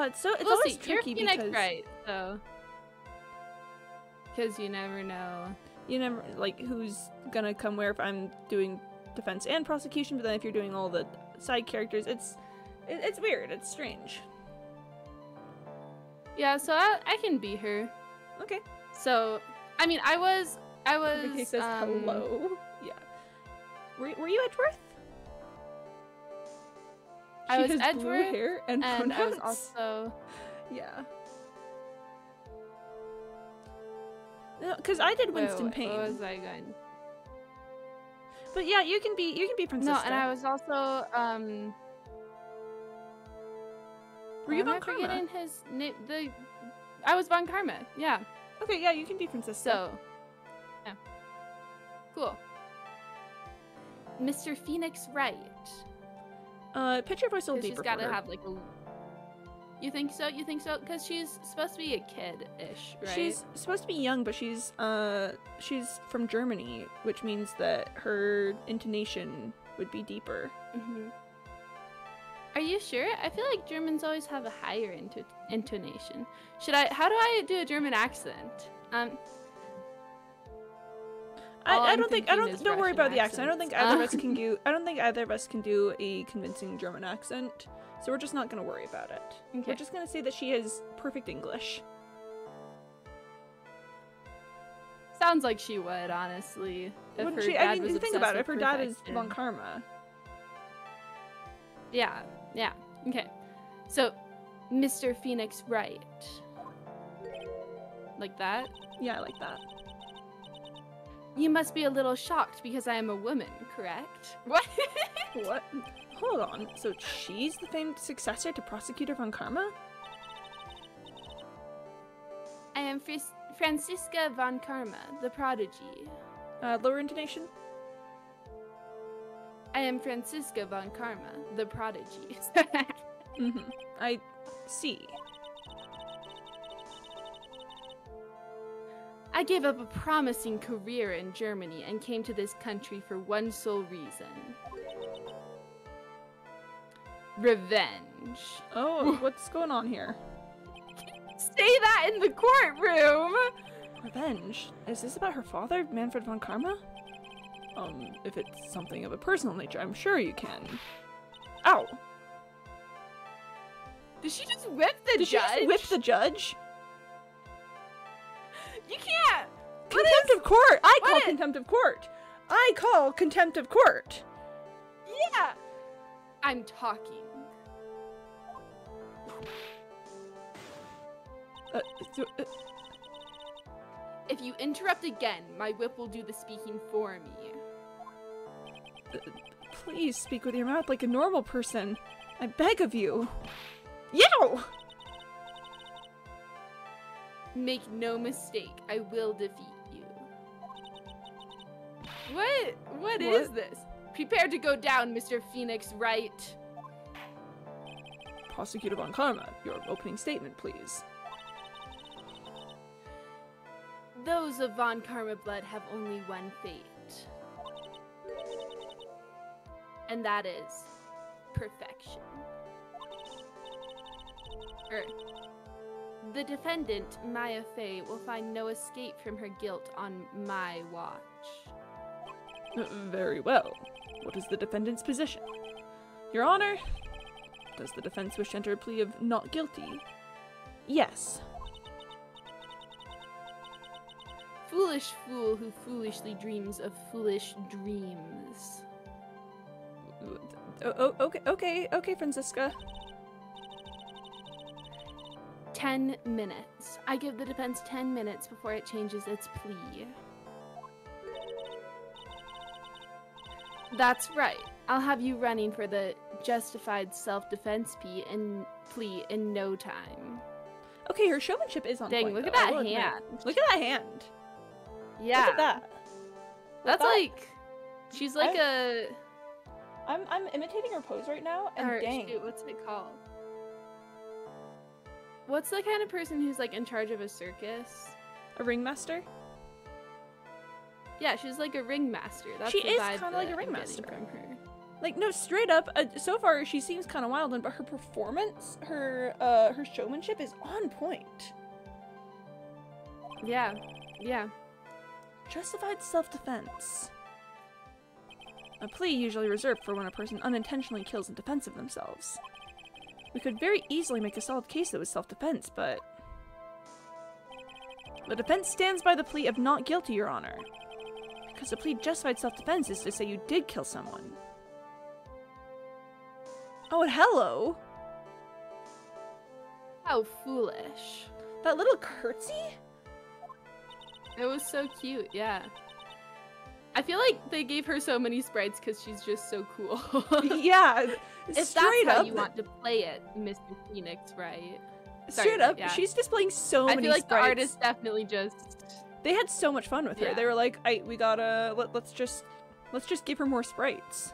It's always tricky You're Phoenix, because... right, so... Because you never know. You never, like, who's gonna come where if I'm doing defense and prosecution, but then if you're doing all the side characters, it's weird, it's strange. Yeah, so I can be her. Okay. So, I mean, I was... He says hello. Yeah. Were you Edgeworth? I was has Edgeworth, blue hair and pronouns. I was also... Yeah. No, because I did Winston Payne. What was I going? But yeah, you can be Francisca. No, and I was also Were you Von Karma? Forgetting his name? I was Von Karma. Yeah. Okay, yeah, you can be Francisca. So, yeah. Cool. Mr. Phoenix Wright. Pitch your voice a little deeper. She's got to have like a. You think so? You think so? Because she's supposed to be a kid-ish, right? She's supposed to be young, but she's from Germany, which means that her intonation would be deeper. Are you sure? I feel like Germans always have a higher intonation. How do I do a German accent? Don't worry about the accent. I don't think either of us can do a convincing German accent. So we're just not gonna worry about it. Okay. We're just gonna say that she has perfect English. Sounds like she would, honestly. Wouldn't she? I mean, think about it. If her dad is Von Karma. Yeah. Yeah. Okay. So, Mr. Phoenix Wright. Like that? Yeah, I like that. You must be a little shocked because I am a woman, correct? What? What? Hold on. So she's the famed successor to Prosecutor Von Karma? I am Francisca Von Karma, the prodigy. Lower intonation? I am Francisca Von Karma, the prodigy. I see. I gave up a promising career in Germany and came to this country for one sole reason. Revenge. Oh, what's going on here? Say that in the courtroom! Revenge? Is this about her father, Manfred von Karma? If it's something of a personal nature, I'm sure you can. Ow! Did she just whip the judge? Did she just whip the judge? You can't! Contempt of court! I call contempt of court! I call contempt of court! Yeah! I'm talking. If you interrupt again, my whip will do the speaking for me. Please speak with your mouth like a normal person. I beg of you. Yow! Make no mistake, I will defeat you. What is this? Prepare to go down, Mr. Phoenix Wright. Prosecutor Von Karma, your opening statement, please. Those of Von Karma blood have only one fate. And that is perfection. The defendant, Maya Fey, will find no escape from her guilt on my watch. Very well. What is the defendant's position? Your Honor, does the defense wish to enter a plea of not guilty? Yes. Foolish fool who foolishly dreams of foolish dreams. Okay, Francisca. 10 minutes. I give the defense 10 minutes before it changes its plea. That's right. I'll have you running for the justified self-defense plea in no time. Okay, her showmanship is on Dang, point. look at though, that I will admit. hand. Look at that hand. Yeah. Look at that. That's like... She's like I'm imitating her pose right now, and dang. Shoot, what's it called? What's the kind of person who's like in charge of a circus? A ringmaster? Yeah, she's like a ringmaster. That's She the is vibe kind of like a that I'm ringmaster. getting from her. Like, no, straight up, so far she seems kind of wild, but her performance, her showmanship is on point. Yeah, yeah. Justified self-defense. A plea usually reserved for when a person unintentionally kills in defense of themselves. We could very easily make a solid case that was self-defense, but... The defense stands by the plea of not guilty, Your Honor. Because a plea of justified self-defense is to say you did kill someone. Oh, and hello! How foolish. That little curtsy? It was so cute, yeah. I feel like they gave her so many sprites because she's just so cool. Yeah, If straight that's how up, you want to play it, Mr. Phoenix, right? straight Sorry, up, yeah. she's displaying so many I feel like sprites. the artist definitely just... They had so much fun with her. Yeah. They were like, we gotta let's just give her more sprites.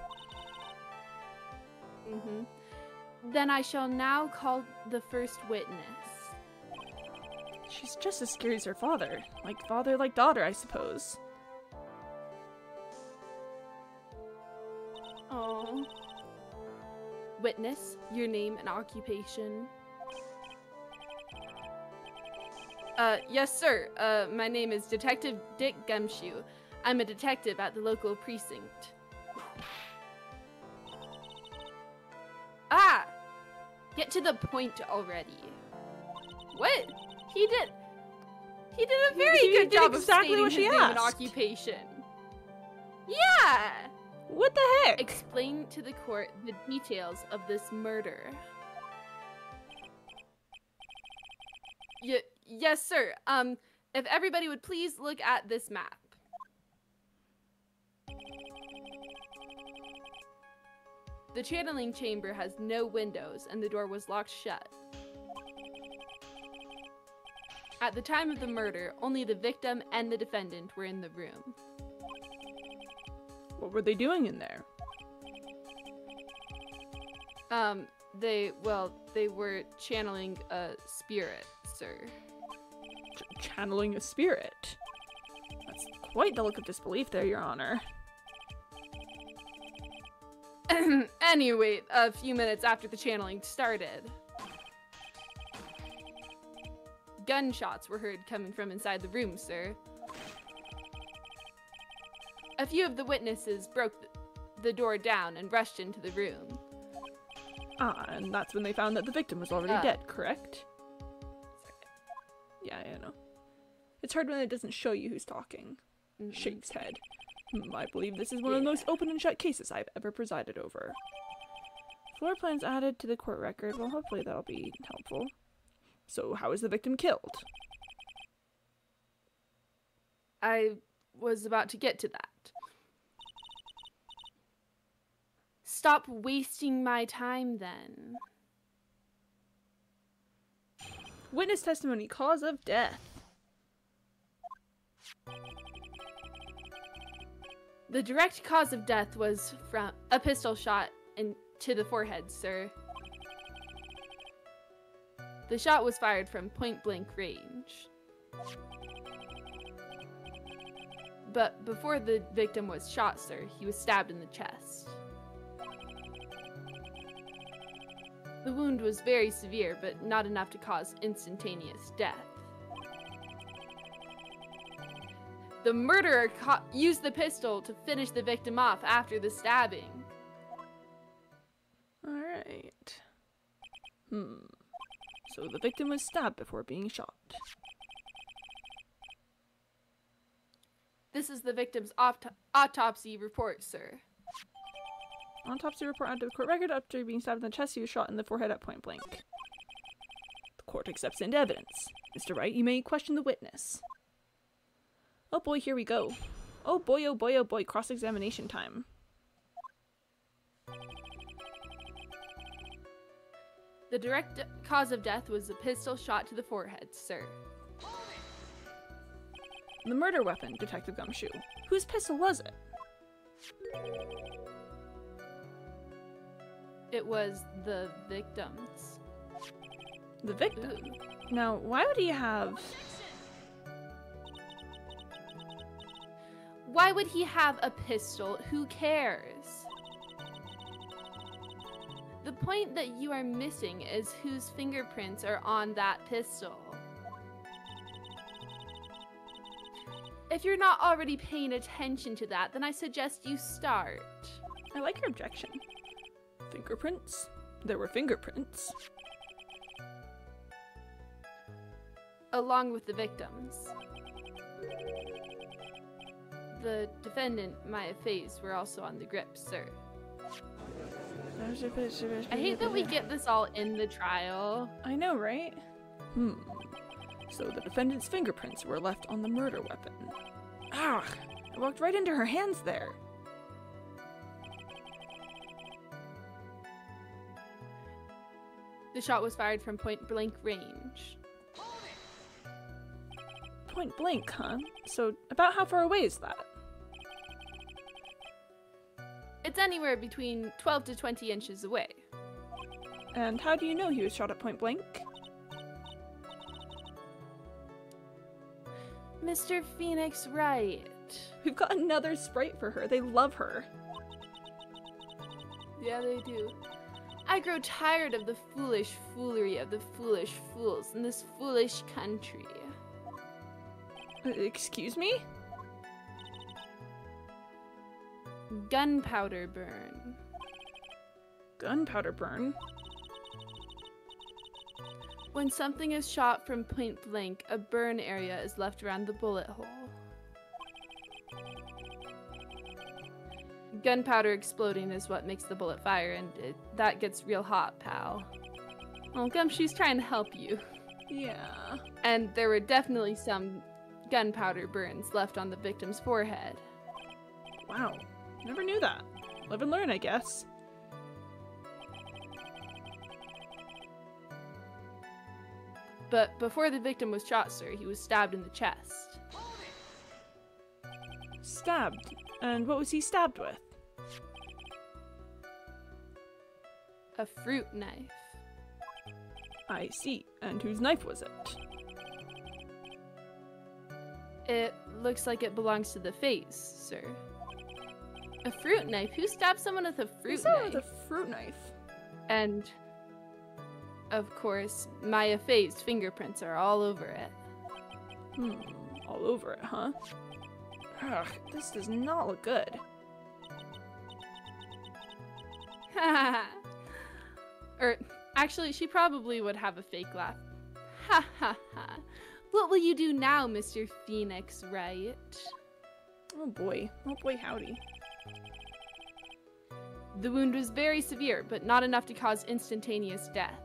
Then I shall now call the first witness. She's just as scary as her father. Like father, like daughter, I suppose. Oh. Witness, your name and occupation. Yes, sir. My name is Detective Dick Gumshoe. I'm a detective at the local precinct. Ah! Get to the point already. What? He did a very He good did job exactly of what stating she his name and asked. occupation. Yeah! What the heck? Explain to the court the details of this murder. Yes, sir. If everybody would please look at this map. The channeling chamber has no windows and the door was locked shut. At the time of the murder, only the victim and the defendant were in the room. What were they doing in there? They were channeling a spirit, sir. Channeling a spirit. That's quite the look of disbelief there, Your Honor. Anyway, a few minutes after the channeling started, gunshots were heard coming from inside the room, sir. A few of the witnesses broke the door down and rushed into the room. Ah, and that's when they found that the victim was already dead, correct? Yeah, I know. It's hard when it doesn't show you who's talking. Shakes head. I believe this is one of the most open and shut cases I've ever presided over. Floor plans added to the court record. Well, hopefully that'll be helpful. So, how was the victim killed? I was about to get to that. Stop wasting my time, then. Witness testimony, cause of death. The direct cause of death was from a pistol shot into the forehead, sir. The shot was fired from point-blank range. But before the victim was shot, sir, he was stabbed in the chest. The wound was very severe, but not enough to cause instantaneous death. The murderer used the pistol to finish the victim off after the stabbing. Alright. So the victim was stabbed before being shot. This is the victim's autopsy report, sir. Autopsy report added to the court record. After being stabbed in the chest, he was shot in the forehead at point blank. The court accepts into evidence. Mr. Wright, you may question the witness. Oh boy, here we go. Oh boy, oh boy, oh boy, cross-examination time. The direct cause of death was a pistol shot to the forehead, sir. The murder weapon, Detective Gumshoe. Whose pistol was it? It was the victim's. The victim? Ooh. Now, why would he have... Why would he have a pistol? Who cares? The point that you are missing is whose fingerprints are on that pistol. If you're not already paying attention to that, then I suggest you start. I like your objection. Fingerprints? There were fingerprints. Along with the victims. The defendant, Maya Faze, were also on the grip, sir. I hate that we get this all in the trial. I know, right? So the defendant's fingerprints were left on the murder weapon. Ah! I walked right into her hands there. The shot was fired from point-blank range. Point blank, huh? So about how far away is that? It's anywhere between 12 to 20 inches away. And how do you know he was shot at point blank? Mr. Phoenix Wright. We've got another sprite for her. They love her. Yeah, they do. I grow tired of the foolish foolery of the foolish fools in this foolish country. Excuse me? Gunpowder burn. Gunpowder burn? When something is shot from point blank, a burn area is left around the bullet hole. Gunpowder exploding is what makes the bullet fire, and that gets real hot, pal. Well, Gumshoe's trying to help you. Yeah. And there were definitely some gunpowder burns left on the victim's forehead. Wow. Never knew that. Live and learn, I guess. But before the victim was shot, sir, he was stabbed in the chest. Stabbed? And what was he stabbed with? A fruit knife. I see. And whose knife was it? It looks like it belongs to the face, sir. A fruit knife? Who stabbed someone with a fruit knife? With a fruit knife. And, of course, Maya Faye's fingerprints are all over it. All over it, huh? Ugh, this does not look good. Or, actually, she probably would have a fake laugh. Ha ha ha. What will you do now, Mr. Phoenix Wright? Oh boy, howdy. The wound was very severe, but not enough to cause instantaneous death.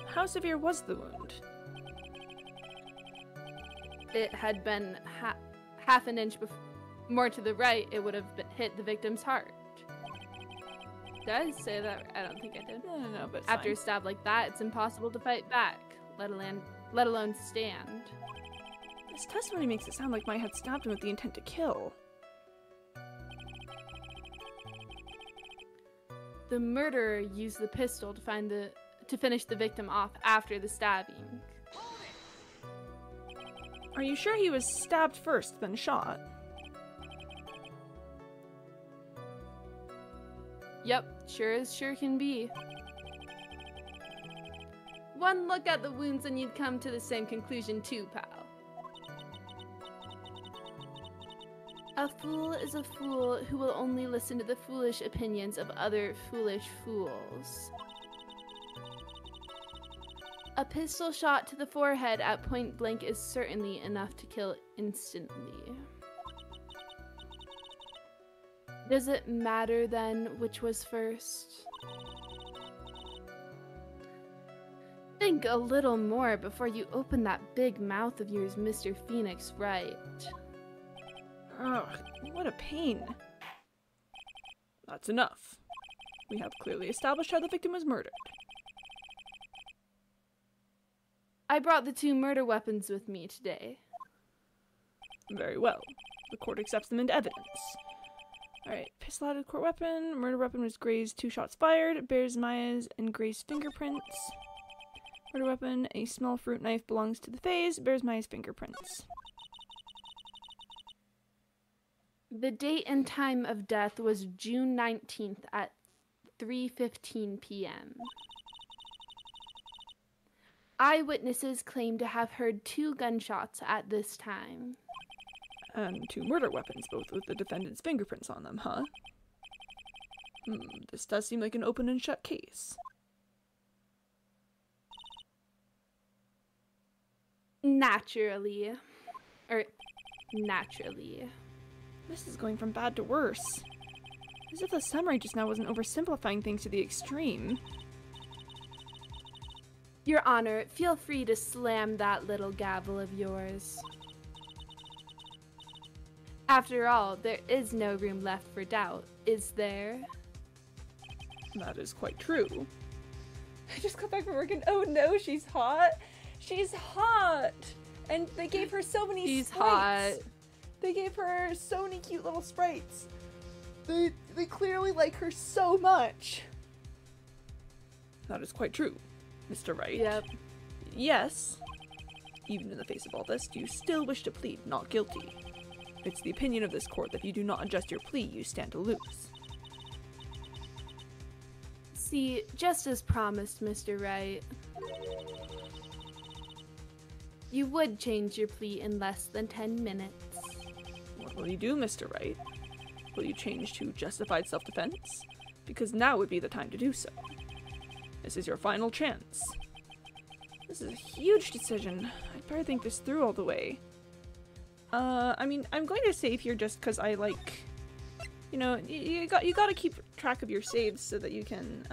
How severe was the wound? It had been half an inch more to the right, it would have hit the victim's heart. Did I say that? I don't think I did. No, but after a fine. stab like that, it's impossible to fight back, let alone stand. His testimony makes it sound like Mai had stabbed him with the intent to kill. The murderer used the pistol to finish the victim off after the stabbing. Are you sure he was stabbed first, then shot? Yep, sure as sure can be. One look at the wounds and you'd come to the same conclusion too, pal. A fool is a fool who will only listen to the foolish opinions of other foolish fools. A pistol shot to the forehead at point blank is certainly enough to kill instantly. Does it matter then which was first? Think a little more before you open that big mouth of yours, Mr. Phoenix Wright. Ugh, what a pain. That's enough. We have clearly established how the victim was murdered. I brought the 2 murder weapons with me today. Very well. The court accepts them into evidence. Alright, pistol out of court weapon. Murder weapon was Gray's 2 shots fired. Bears Maya's and Gray's fingerprints. Murder weapon, a small fruit knife belongs to the phase. Bears Maya's fingerprints. The date and time of death was June 19th at 3:15 p.m. Eyewitnesses claim to have heard 2 gunshots at this time. And 2 murder weapons, both with the defendant's fingerprints on them, huh? This does seem like an open and shut case. Naturally. This is going from bad to worse. As if the summary just now wasn't oversimplifying things to the extreme. Your Honor, feel free to slam that little gavel of yours. After all, there is no room left for doubt, is there? That is quite true. I just got back from work and oh no, she's hot. She's hot! And they gave her so many She's sprites. hot. They gave her so many cute little sprites. They clearly like her so much. That is quite true, Mr. Wright. Yep. Yes. Even in the face of all this, do you still wish to plead not guilty? It's the opinion of this court that if you do not adjust your plea, you stand to lose. See, just as promised, Mr. Wright. You would change your plea in less than 10 minutes. What will you do, Mr. Wright? Will you change to justified self-defense? Because now would be the time to do so. This is your final chance. This is a huge decision. I'd better think this through all the way. I mean, I'm going to save here just because I like, you know, you gotta keep track of your saves so that you can,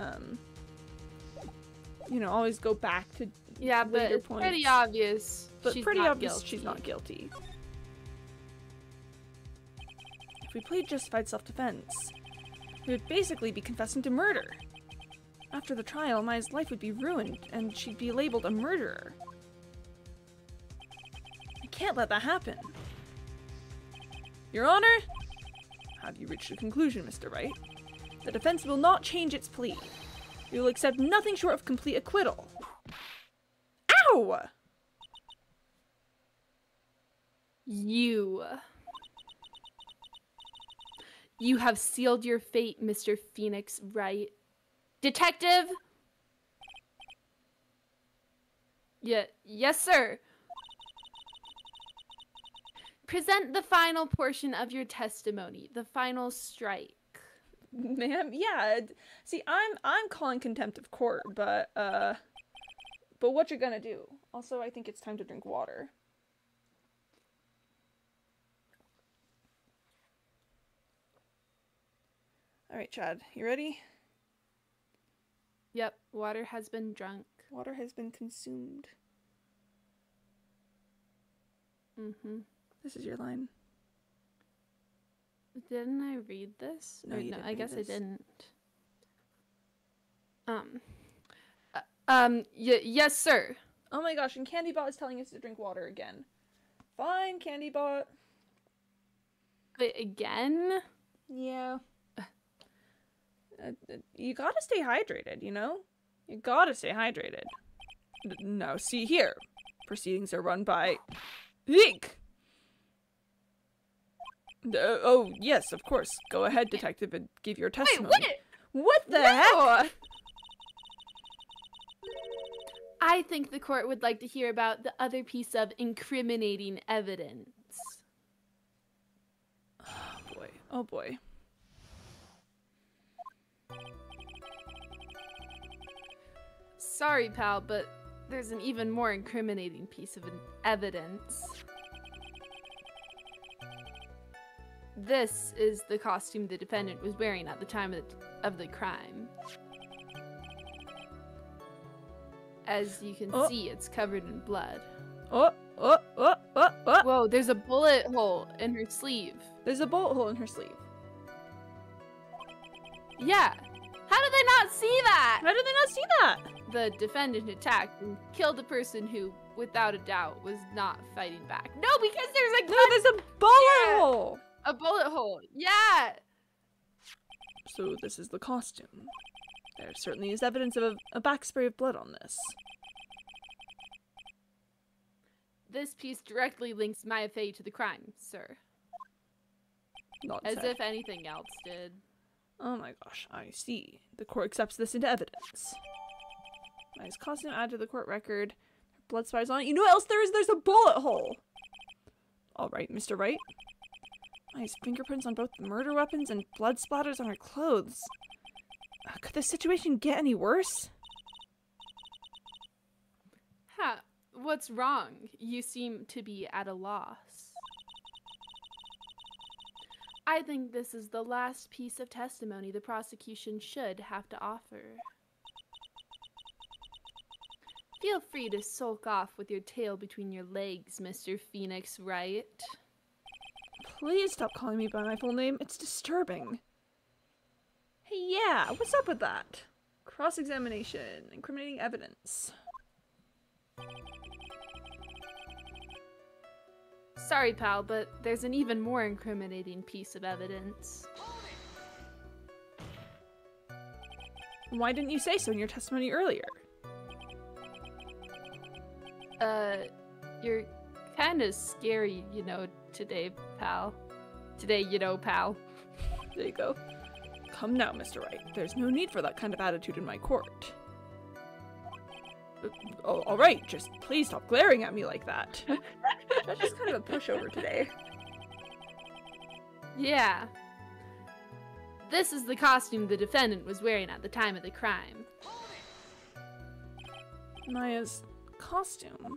you know, always go back to Yeah, but later it's points. pretty obvious. But she's pretty not obvious guilty. she's not guilty. If we played justified self-defense, we would basically be confessing to murder. After the trial, Maya's life would be ruined, and she'd be labeled a murderer. I can't let that happen. Your Honor? Have you reached a conclusion, Mr. Wright? The defense will not change its plea. We will accept nothing short of complete acquittal. Ow! You have sealed your fate, Mr. Phoenix Wright. Detective? Yes, sir. Present the final portion of your testimony, the final strike. Ma'am, yeah. See, I'm calling contempt of court, but what you're gonna do? Also, I think it's time to drink water. All right, Chad, you ready? Yep, water has been drunk. Water has been consumed. Mm-hmm. This is your line. Didn't I read this? No, Or you no, didn't I read guess this. I didn't. Yes, sir. Oh my gosh, and Candybot is telling us to drink water again. fine, Candy Bot. But again? Yeah. You gotta stay hydrated, you know? You gotta stay hydrated. Now, see here. Proceedings are run by... Eek! Oh, yes, of course. Go ahead, detective, and give your testimony. Wait, What the heck? I think the court would like to hear about the other piece of incriminating evidence. Oh boy. Oh boy. Sorry, pal, but there's an even more incriminating piece of evidence. This is the costume the defendant was wearing at the time of the crime. As you can see, it's covered in blood. Whoa, there's a bullet hole in her sleeve. There's a bullet hole in her sleeve. Yeah. How did they not see that? How did they not see that? The defendant attacked and killed a person who, without a doubt, was not fighting back. No, because there's a gun. No, there's a bullet hole. A bullet hole. Yeah. So this is the costume. There certainly is evidence of a backspray of blood on this. This piece directly links Maya Fey to the crime, sir. Not As said. if anything else did. Oh my gosh, I see. The court accepts this into evidence. Maya's costume added to the court record. Her blood splatters on it. You know what else there is? There's a bullet hole! Alright, Mr. Wright. Maya's fingerprints on both the murder weapons and blood splatters on her clothes. Could the situation get any worse? Huh. What's wrong? You seem to be at a loss. I think this is the last piece of testimony the prosecution should have to offer. Feel free to sulk off with your tail between your legs, Mr. Phoenix Wright. Please stop calling me by my full name. It's disturbing. Hey, yeah, what's up with that? Cross-examination, incriminating evidence. Sorry, pal, but there's an even more incriminating piece of evidence. Why didn't you say so in your testimony earlier? You're kinda scary, you know, today, pal. Today, you know, pal. There you go. Come now, Mr. Wright. There's no need for that kind of attitude in my court. Alright, just please stop glaring at me like that. That's just kind of a pushover today. Yeah. This is the costume the defendant was wearing at the time of the crime. Maya's costume?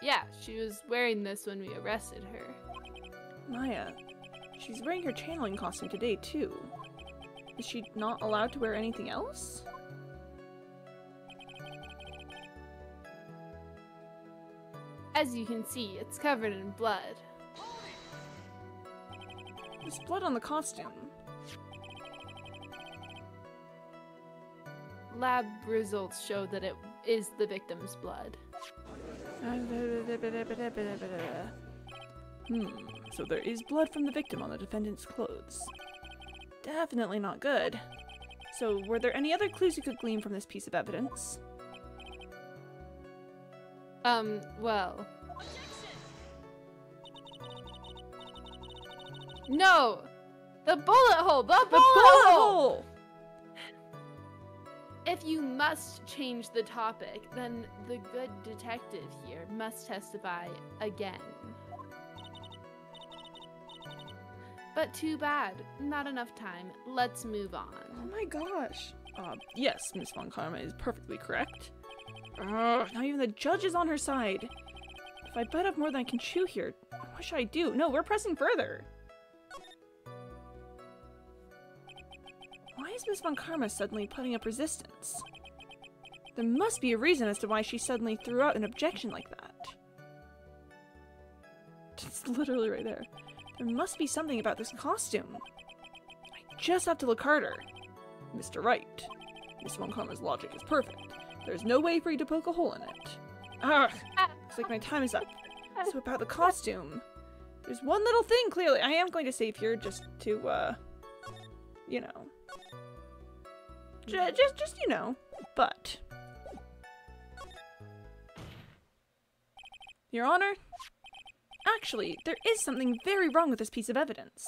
Yeah, she was wearing this when we arrested her. Maya, she's wearing her channeling costume today, too. Is she not allowed to wear anything else? As you can see, it's covered in blood. There's blood on the costume. Lab results show that it is the victim's blood. So there is blood from the victim on the defendant's clothes. Definitely not good. So were there any other clues you could glean from this piece of evidence? Well. No! The bullet hole! The bullet hole! If you must change the topic, then the good detective here must testify again. But too bad. Not enough time. Let's move on. Oh my gosh. Yes, Miss Von Karma is perfectly correct. Not even the judge is on her side. If I bite off more than I can chew here, what should I do? No, we're pressing further. Why is Miss Von Karma suddenly putting up resistance? There must be a reason as to why she suddenly threw out an objection like that. It's literally right there. There must be something about this costume. I just have to look harder. Mr. Wright. Miss Von Karma's logic is perfect. There's no way for you to poke a hole in it. Ugh, looks like my time is up. So about the costume. There's one little thing, clearly. I am going to save here just to, you know. Just, you know. But. Your Honor, actually, there is something very wrong with this piece of evidence.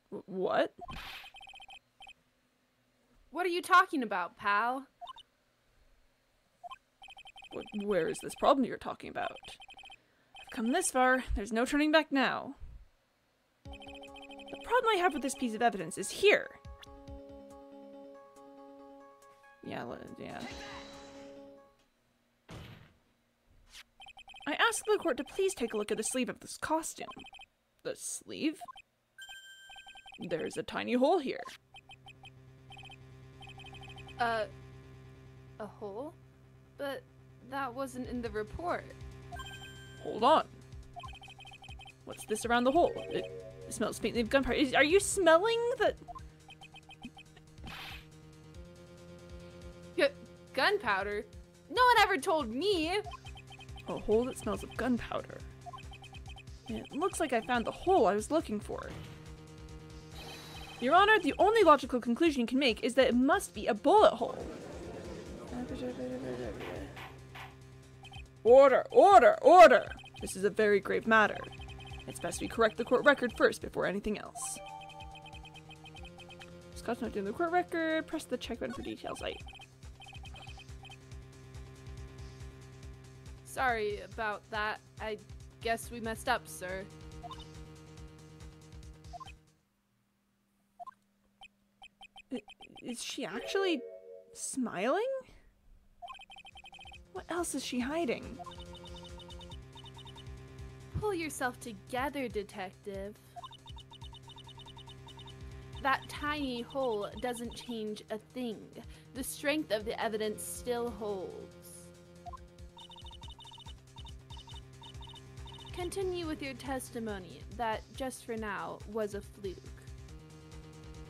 What? What are you talking about, pal? Where is this problem you're talking about? I've come this far, there's no turning back now. The problem I have with this piece of evidence is here. Yeah. I asked the court to please take a look at the sleeve of this costume. The sleeve? There's a tiny hole here. A hole? But that wasn't in the report. Hold on. What's this around the hole? It smells faintly of gunpowder. Are you smelling the... Gunpowder? No one ever told me! A hole that smells of gunpowder. It looks like I found the hole I was looking for. Your Honor, the only logical conclusion you can make is that it must be a bullet hole. Order! Order! Order! This is a very grave matter. It's best we correct the court record first before anything else. Scott's not doing the court record. Press the check button for details. Sorry about that. I guess we messed up, sir. Is she actually smiling? What else is she hiding? Pull yourself together, detective. That tiny hole doesn't change a thing. The strength of the evidence still holds. Continue with your testimony that just for now was a fluke.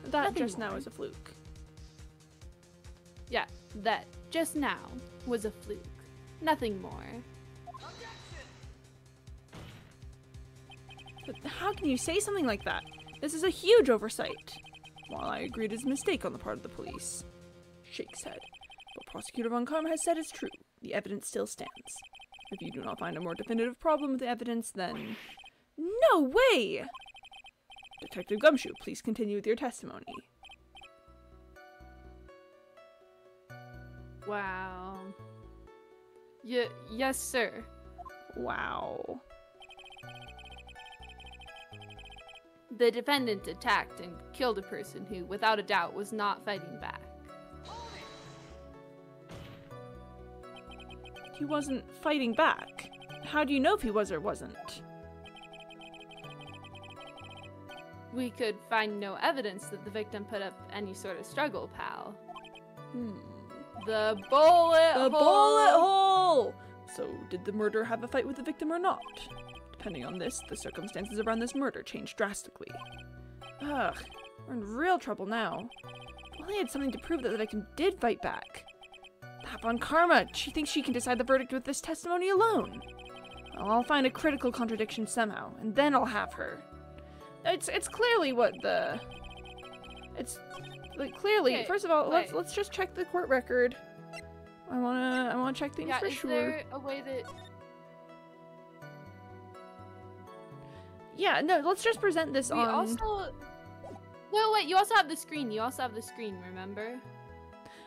That Nothing just now more. is a fluke. Yeah, that just now was a fluke. Nothing more. But how can you say something like that? This is a huge oversight. While I agree it is a mistake on the part of the police, shakes head. What Prosecutor Von Karma has said is true. The evidence still stands. If you do not find a more definitive problem with the evidence, then... No way! Detective Gumshoe, please continue with your testimony. Wow. Yes, sir. Wow. The defendant attacked and killed a person who, without a doubt, was not fighting back. He wasn't fighting back. How do you know if he was or wasn't? We could find no evidence that the victim put up any sort of struggle, pal. The bullet hole! The bullet hole! So, did the murderer have a fight with the victim or not? Depending on this, the circumstances around this murder changed drastically. Ugh, we're in real trouble now. If only I had something to prove that the victim did fight back. That Von Karma, she thinks she can decide the verdict with this testimony alone. Well, I'll find a critical contradiction somehow, and then I'll have her. It's clearly what the... It's like clearly. Okay, first of all, wait. let's just check the court record. I wanna check things for is sure. there a way that... Yeah, no, let's just present this We on... also... No, wait, you also have the screen. You also have the screen, remember?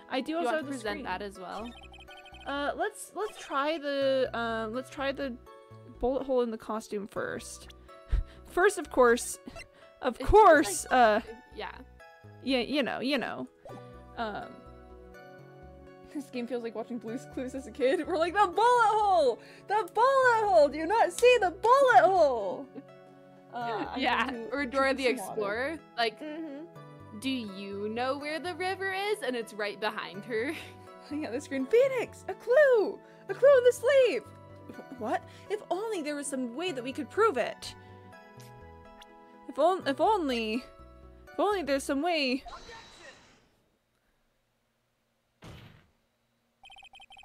I do You also want have to the present screen. that as well? Let's try the bullet hole in the costume first. First, of course, It feels like- yeah. yeah, you know. This game feels like watching Blue's Clues as a kid. We're like, the bullet hole! The bullet hole! Do you not see the bullet hole? Yeah, or Dora the introduce some water. Explorer. Like, do you know where the river is? And it's right behind her. Yeah, the screen. Phoenix! A clue! A clue in the sleeve! What? If only there was some way that we could prove it! If only there's some way...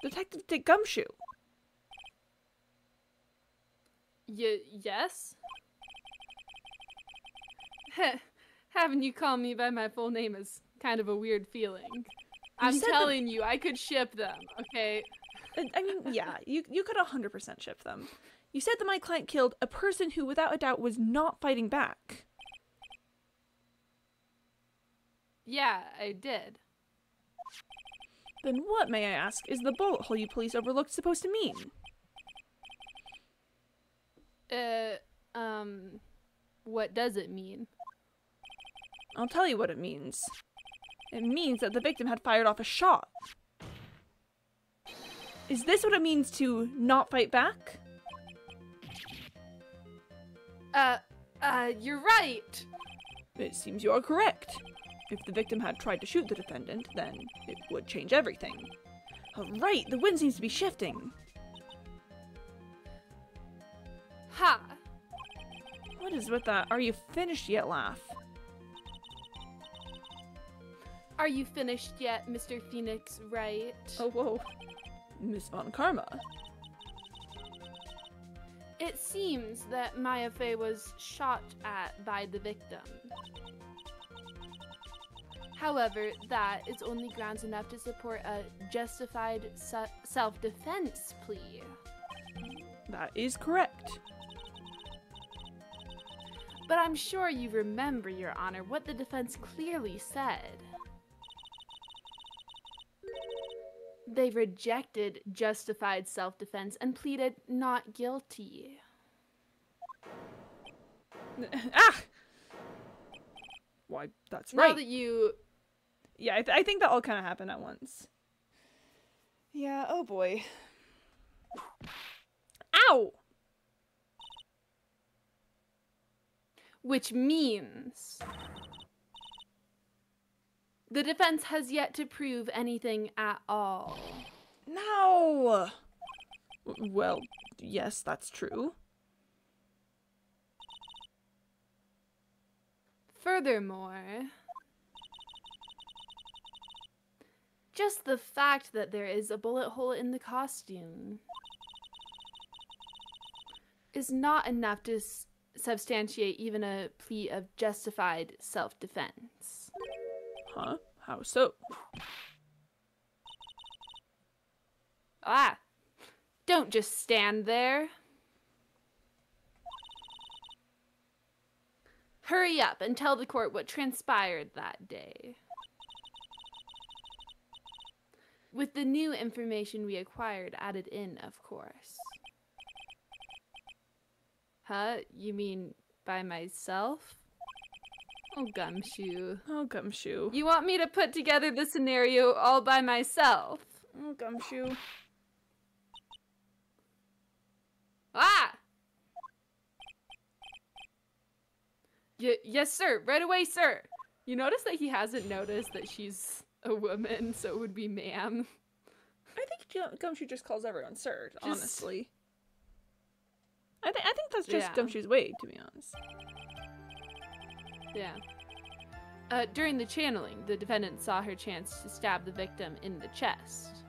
Detective Dick Gumshoe. Yes? Having you call me by my full name is kind of a weird feeling. I'm telling you, I could ship them, okay? I mean, yeah, you could 100% ship them. You said that my client killed a person who, without a doubt, was not fighting back. Yeah, I did. Then what, may I ask, is the bullet hole you police overlooked supposed to mean? What does it mean? I'll tell you what it means. It means that the victim had fired off a shot. Is this what it means to not fight back? You're right! It seems you are correct. If the victim had tried to shoot the defendant, then it would change everything. Alright, the wind seems to be shifting. Ha! What is with that "are you finished yet" laugh? Are you finished yet, Mr. Phoenix Wright? Oh, whoa. Miss Von Karma. It seems that Maya Fey was shot at by the victim. However, that is only grounds enough to support a justified self-defense plea. That is correct. But I'm sure you remember, Your Honor, what the defense clearly said. They rejected justified self-defense and pleaded not guilty. Ah! Why, that's right. Now that you... Yeah, I think that all kind of happened at once. Yeah, oh boy. Ow! Which means... the defense has yet to prove anything at all. No! Well, yes, that's true. Furthermore, just the fact that there is a bullet hole in the costume is not enough to substantiate even a plea of justified self-defense. Huh? How so? Ah! Don't just stand there. Hurry up and tell the court what transpired that day. With the new information we acquired added in, of course. Huh? You mean by myself? Oh, Gumshoe. Oh, Gumshoe. You want me to put together the scenario all by myself? Oh, Gumshoe. Ah! Yes, sir. Right away, sir. You notice that he hasn't noticed that she's a woman, so it would be ma'am. I think Gumshoe just calls everyone sir, honestly. I think that's just Gumshoe's way, to be honest. Yeah. During the channeling, the defendant saw her chance to stab the victim in the chest.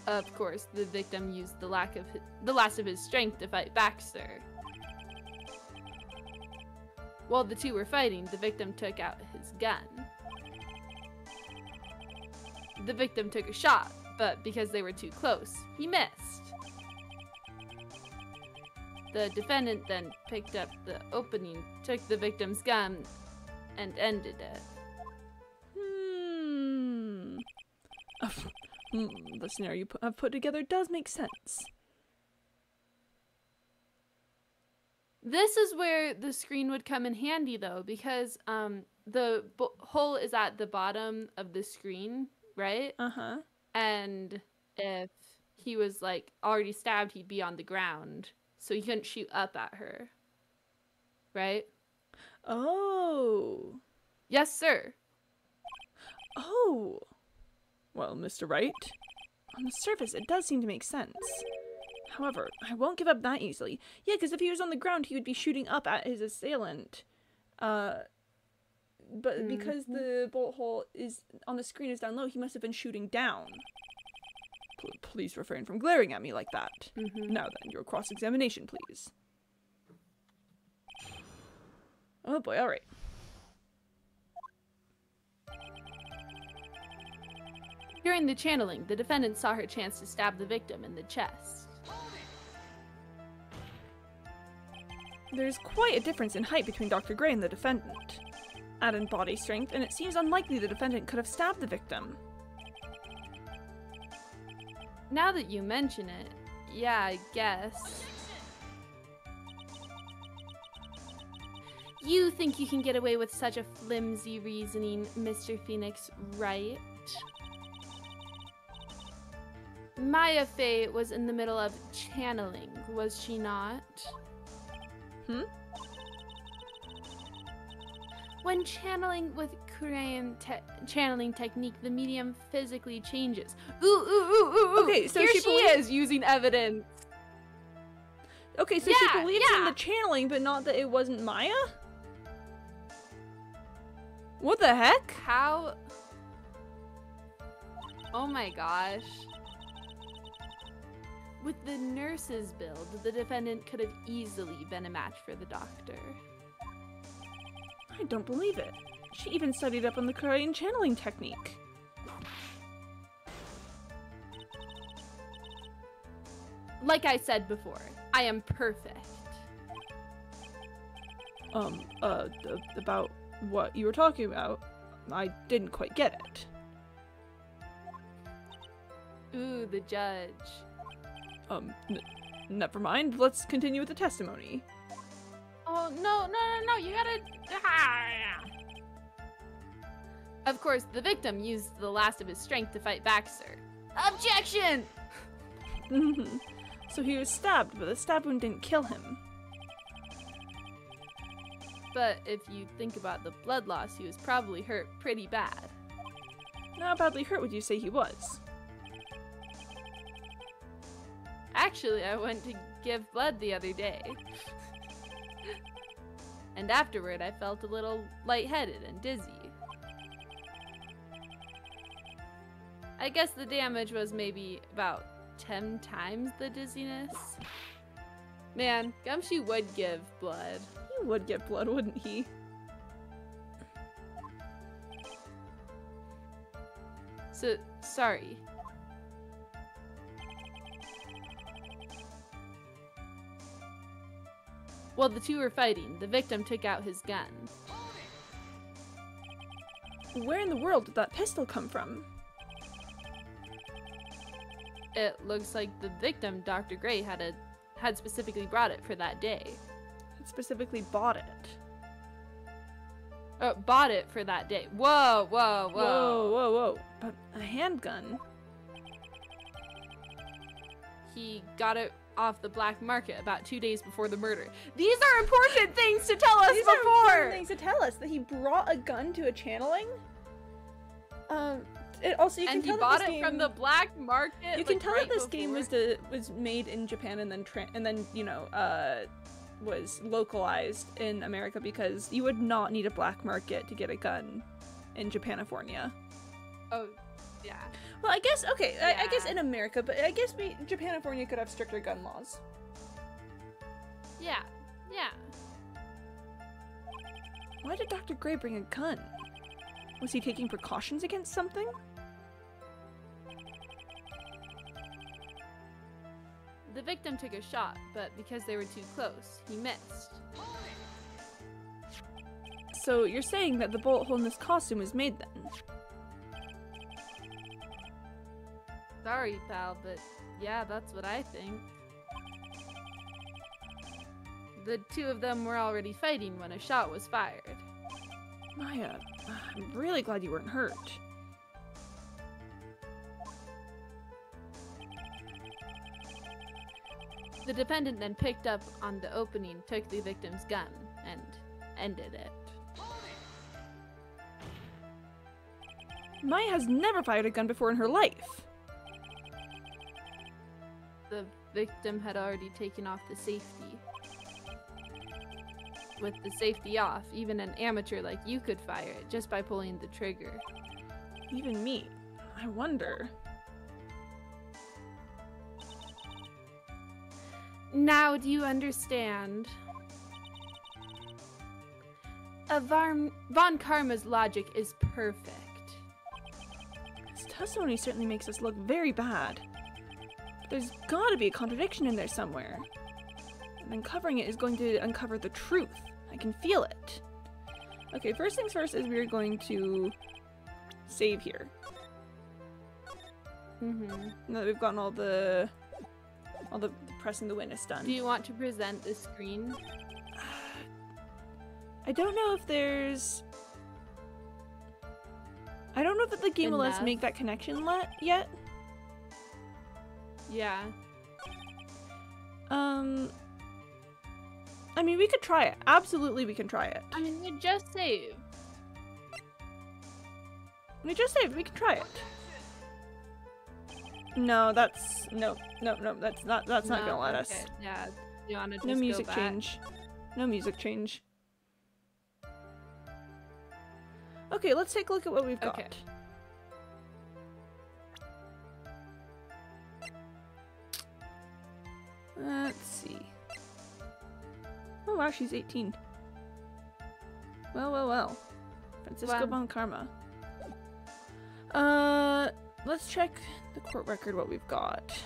Of course, the victim used the last of his strength to fight back, sir. While the two were fighting, the victim took out his gun. The victim took a shot, but because they were too close, he missed. The defendant then picked up the opening, took the victim's gun, and ended it. The scenario you have put together does make sense. This is where the screen would come in handy, though, because the hole is at the bottom of the screen, right? Uh-huh. And if he was, like, already stabbed, he'd be on the ground. So he couldn't shoot up at her. Right? Oh. Yes, sir. Oh. Well, Mr. Wright, on the surface, it does seem to make sense. However, I won't give up that easily. Yeah, because if he was on the ground, he would be shooting up at his assailant. But because the bullet hole is on the screen is down low, he must have been shooting down. Please refrain from glaring at me like that. Now then, your cross-examination, please. Oh boy, alright. During the channeling, the defendant saw her chance to stab the victim in the chest. There's quite a difference in height between Dr. Gray and the defendant. Add in body strength, and it seems unlikely the defendant could have stabbed the victim. Now that you mention it, yeah, I guess. You think you can get away with such a flimsy reasoning, Mr. Phoenix, right? Maya Fey was in the middle of channeling, was she not? When channeling with Korean channeling technique, the medium physically changes. Ooh. Okay, so here she is using evidence. Okay, so she believes in the channeling, but not that it wasn't Maya? What the heck? How? Oh my gosh. With the nurse's build, the defendant could have easily been a match for the doctor. I don't believe it. She even studied up on the Korean channeling technique. Like I said before, I am perfect. About what you were talking about, I didn't quite get it. Ooh, the judge. Never mind. Let's continue with the testimony. Oh, no, you gotta... Of course, the victim used the last of his strength to fight back, sir. Objection! So he was stabbed, but the stab wound didn't kill him. But if you think about the blood loss, he was probably hurt pretty bad. How badly hurt would you say he was? Actually, I went to give blood the other day. And afterward, I felt a little lightheaded and dizzy. I guess the damage was maybe about 10 times the dizziness. Man, Gumshoe would give blood. He would get blood, wouldn't he? So, sorry. While the two were fighting, the victim took out his gun. Where in the world did that pistol come from? It looks like the victim, Dr. Gray, had specifically brought it for that day. Specifically bought it. Bought it for that day. Whoa. Whoa. But a handgun? He got it off the black market about 2 days before the murder. These are important things to tell us before! Are important things to tell us. That he brought a gun to a channeling? Also, you can tell he bought it from the black market. You can tell that this game was made in Japan and then you know, was localized in America, because you would not need a black market to get a gun in Japanifornia. Oh, yeah. Well, I guess, okay, Yeah. I guess in America, but I guess Japanifornia could have stricter gun laws. Yeah. Why did Dr. Gray bring a gun? Was he taking precautions against something? The victim took a shot, but because they were too close, he missed. So you're saying that the bullet hole in this costume was made then? Sorry, pal, but yeah, that's what I think. The two of them were already fighting when a shot was fired. Maya, I'm really glad you weren't hurt. The defendant then picked up on the opening, took the victim's gun, and ended it. Maya has never fired a gun before in her life. The victim had already taken off the safety. With the safety off, even an amateur like you could fire it just by pulling the trigger. Even meat. I wonder. Now do you understand? Von Karma's logic is perfect. This testimony certainly makes us look very bad. There's gotta be a contradiction in there somewhere. And uncovering it is going to uncover the truth. I can feel it. Okay, first things first is we're going to save here. Mm-hmm. Now that we've gotten all the pressing the witness done. Do you want to present the screen? I don't know if there's... I don't know if the game will let us make that connection yet. Yeah. I mean, we could try it. Absolutely, we can try it. I mean, we just saved. We just saved. We can try it. No, that's... No, that's not gonna let us. Yeah, you wanna just No music go back? change. No music change. Okay, let's take a look at what we've got. Okay. Let's see. Oh wow, she's 18. Well. Francisco Von Karma. Let's check the court record what we've got.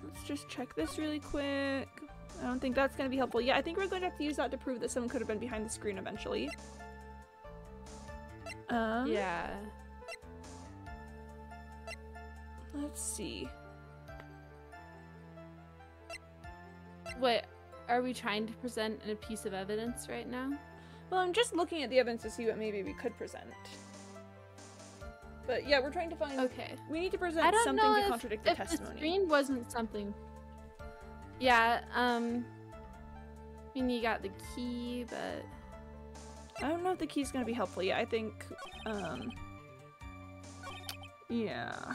Let's just check this really quick. I don't think that's going to be helpful. Yeah, I think we're going to have to use that to prove that someone could have been behind the screen eventually. Yeah. Let's see. Wait, are we trying to present a piece of evidence right now? Well, I'm just looking at the evidence to see what maybe we could present. But yeah, we're trying to find... Okay. We need to present something to contradict the testimony. The screen wasn't something... Yeah, I mean, you got the key, but... I don't know if the key's gonna be helpful. Yeah, I think, yeah.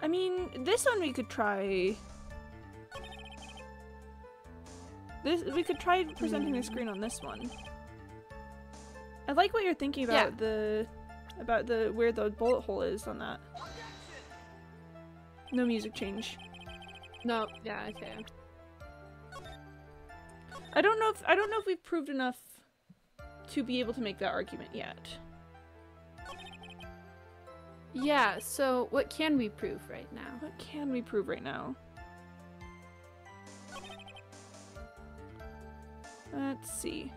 I mean, this one we could try... We could try presenting the screen on this one. I like what you're thinking about where the bullet hole is on that. No music change. No, yeah, okay. I don't know if we've proved enough to be able to make that argument yet. Yeah, so what can we prove right now? What can we prove right now? Let's see.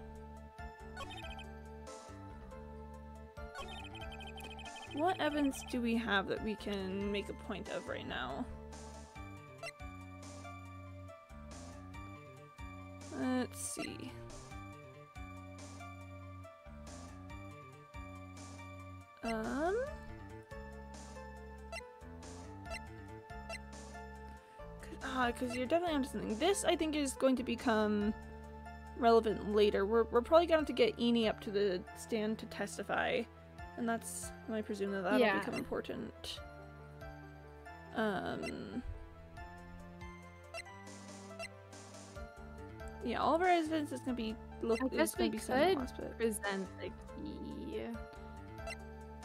What evidence do we have that we can make a point of right now? Let's see. Because you're definitely onto something. This, I think, is going to become relevant later. We're probably going to have to get Eni up to the stand to testify, and that's, I presume that that'll become important. Yeah, all of our evidence is going to be I guess we could present the key.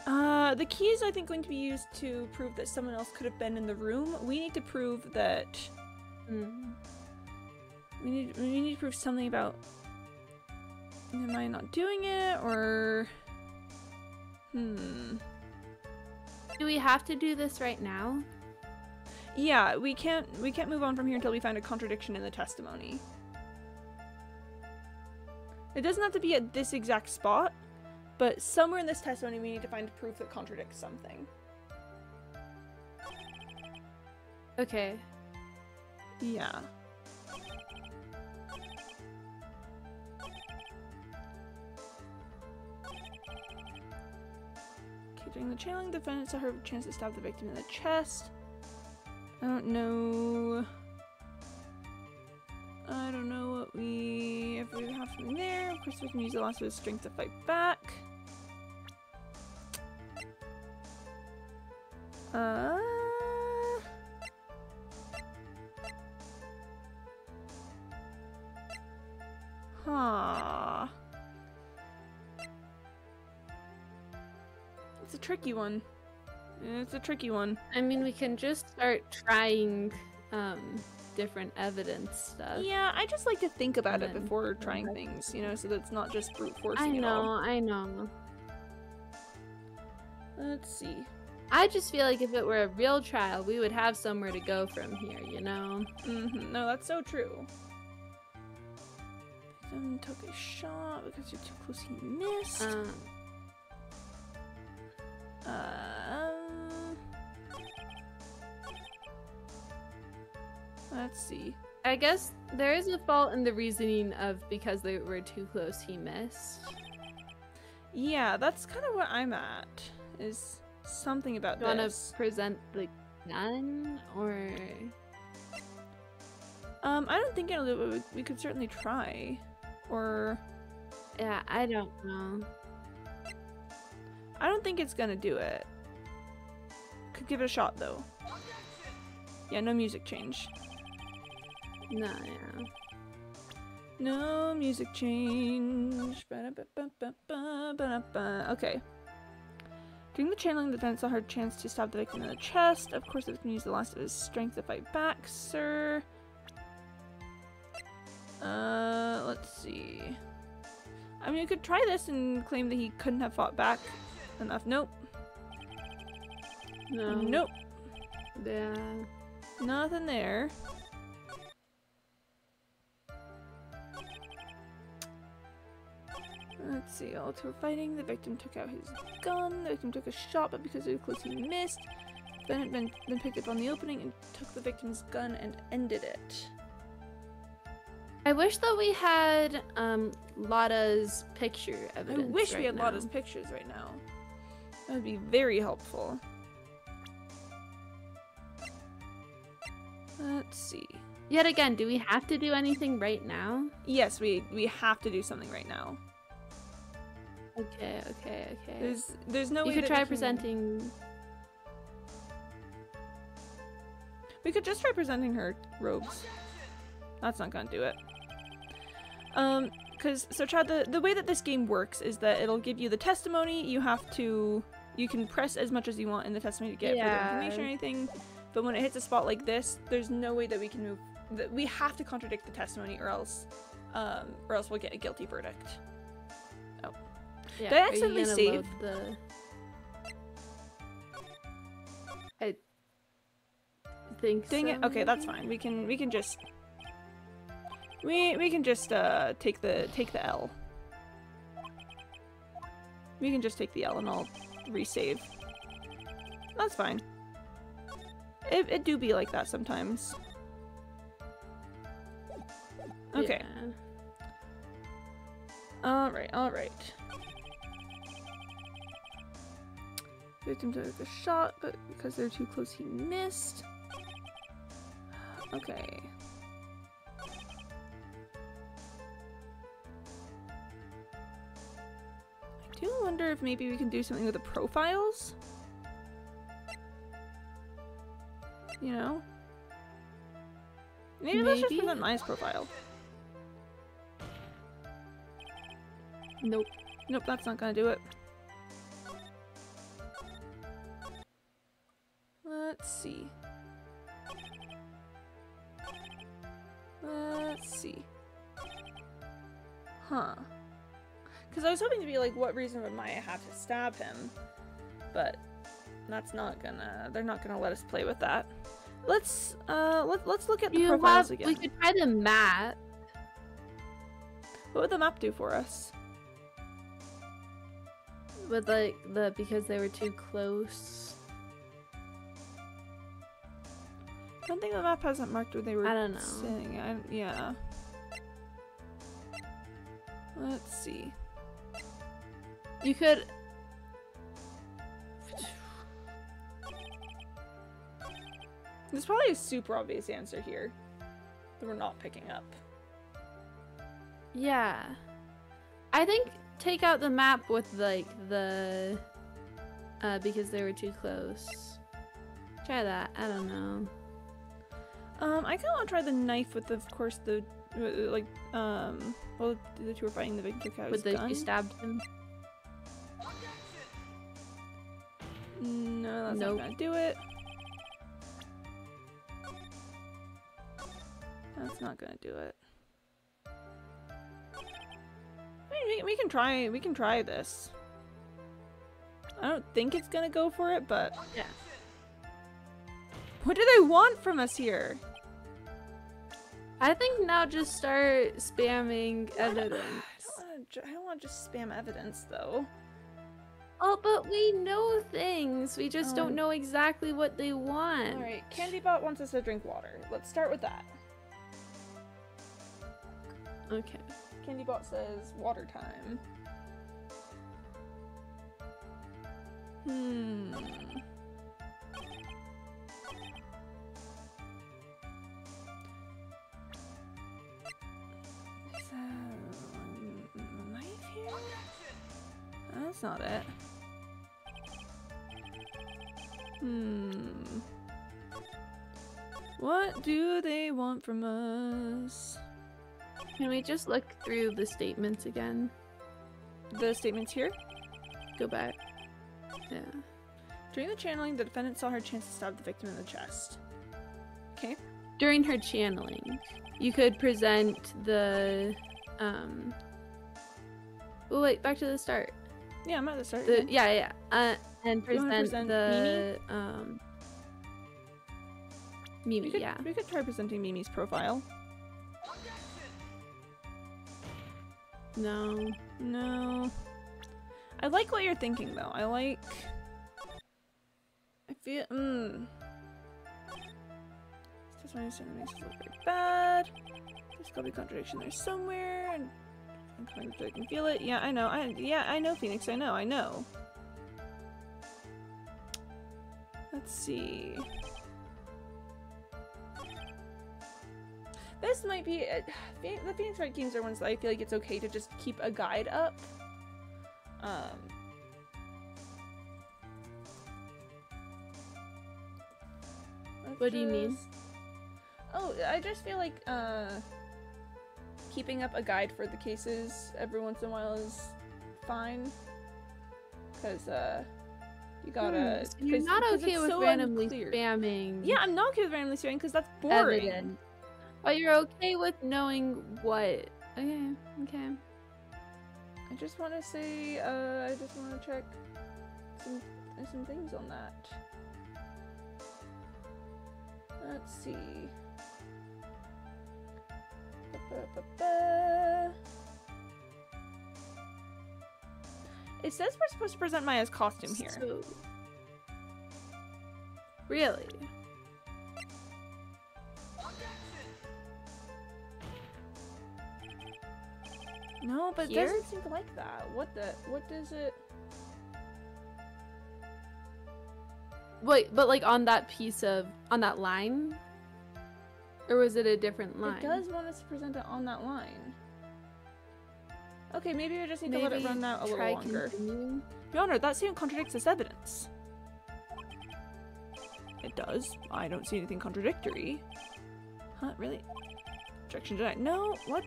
The key is, I think, going to be used to prove that someone else could have been in the room. We need to prove that... We need to prove something about... Am I not doing it, or... Do we have to do this right now? Yeah, we can't move on from here until we find a contradiction in the testimony. It doesn't have to be at this exact spot, but somewhere in this testimony we need to find proof that contradicts something. Okay. Yeah. Okay, during the channeling, the defendant saw her chance to stab the victim in the chest. I don't know if we have something there. Of course, we can use the loss of his strength to fight back. Huh. It's a tricky one. It's a tricky one. I mean, we can just start trying different evidence stuff. Yeah, I just like to think about it before trying things, you know, so that it's not just brute forcing it all. I know. Let's see. I just feel like if it were a real trial, we would have somewhere to go from here, you know? No, that's so true. Victim took a shot because you're too close, he missed. Let's see. I guess there is a fault in the reasoning of because they were too close, he missed. Yeah, that's kind of what I'm at. Is something about this. Do you want to present the gun, or? I don't think it'll do it, but we could certainly try. Or... Yeah, I don't know. I don't think it's gonna do it. Could give it a shot, though. Yeah, no music change. No, yeah. No music change. Okay. During the channeling, the defense saw her chance to stab the victim in the chest. Of course, the victim used the last of his strength to fight back, sir. Let's see. I mean, you could try this and claim that he couldn't have fought back enough. Nope. No. Nope. Yeah. Nothing there. Let's see, all two were fighting. The victim took out his gun. The victim took a shot, but because it was close, he missed. Bennett then picked up on the opening and took the victim's gun and ended it. I wish that we had Lotta's picture evidence. I wish right we had now. Lotta's pictures right now. That would be very helpful. Let's see. Yet again, do we have to do anything right now? Yes, we have to do something right now. Okay. There's no way you could that try we can- presenting. We could just try presenting her robes. That's not gonna do it. So Chad, the way that this game works is that it'll give you the testimony. You can press as much as you want in the testimony to get further information or anything. But when it hits a spot like this, there's no way that we can move. We have to contradict the testimony, or else we'll get a guilty verdict. Oh, Yeah, did I accidentally save? I think. Dang so, it. Okay, that's maybe? fine. We can just take the L. We can just take the L and I'll resave. That's fine. It do be like that sometimes. Okay. Yeah. Alright. Victim took a shot, but because they're too close, he missed. Okay. I do wonder if maybe we can do something with the profiles. You know? Maybe let's just present Maya's profile. Nope. Nope, that's not gonna do it. Let's see. Huh. Because I was hoping to be like, what reason would Maya have to stab him? But that's not gonna. They're not gonna let us play with that. Let's look at the profiles again. We could try the map. What would the map do for us? With like because they were too close. I don't think the map hasn't marked where they were. I don't know. Sitting. Yeah. Let's see. You could. There's probably a super obvious answer here that we're not picking up. Yeah. I think take out the map with like the because they were too close. Try that. I don't know. I kind of want to try the knife with, of course, the well, the two were fighting the victim took out his gun. She stabbed him. No, that's not gonna do it. That's not gonna do it. I mean, we can try. We can try this. I don't think it's gonna go for it, but yeah. What do they want from us here? I think now just start spamming evidence. I don't want to just spam evidence though. Oh, but we know things. We just don't know exactly what they want. Alright, CandyBot wants us to drink water. Let's start with that. Okay. CandyBot says water time. Is a knife here? That's not it. What do they want from us? Can we just look through the statements again? The statements here? Go back. Yeah. During the channeling, the defendant saw her chance to stab the victim in the chest. Okay. During her channeling, you could present the oh wait, back to the start. Yeah, I'm at the start. Yeah. And present the Mimi. We could try presenting Mimi's profile. No. I like what you're thinking though. I feel This one makes it look very bad. There's gotta be contradiction there somewhere, and I'm kind of I can feel it. Yeah, I know. I know, Phoenix. I know. Let's see. This might be the Phoenix Wright games are ones that I feel like it's okay to just keep a guide up. What do you mean? Oh, I just feel like keeping up a guide for the cases every once in a while is fine. Cause you gotta. So you're not okay with randomly spamming. Yeah, I'm not okay with randomly spamming because that's boring. Evidence. But you're okay with knowing what? Okay. I just want to say, I just want to check some things on that. Let's see. It says we're supposed to present Maya's costume here. So... Really? No, but Here? it doesn't seem like that. What does it... Wait, but like on that line? Or was it a different line? It does want us to present it on that line. Okay, maybe we just need to let it run out a little longer. Continuing. Your Honor, that statement contradicts this evidence. It does. I don't see anything contradictory. Huh, really? Objection denied. No, what?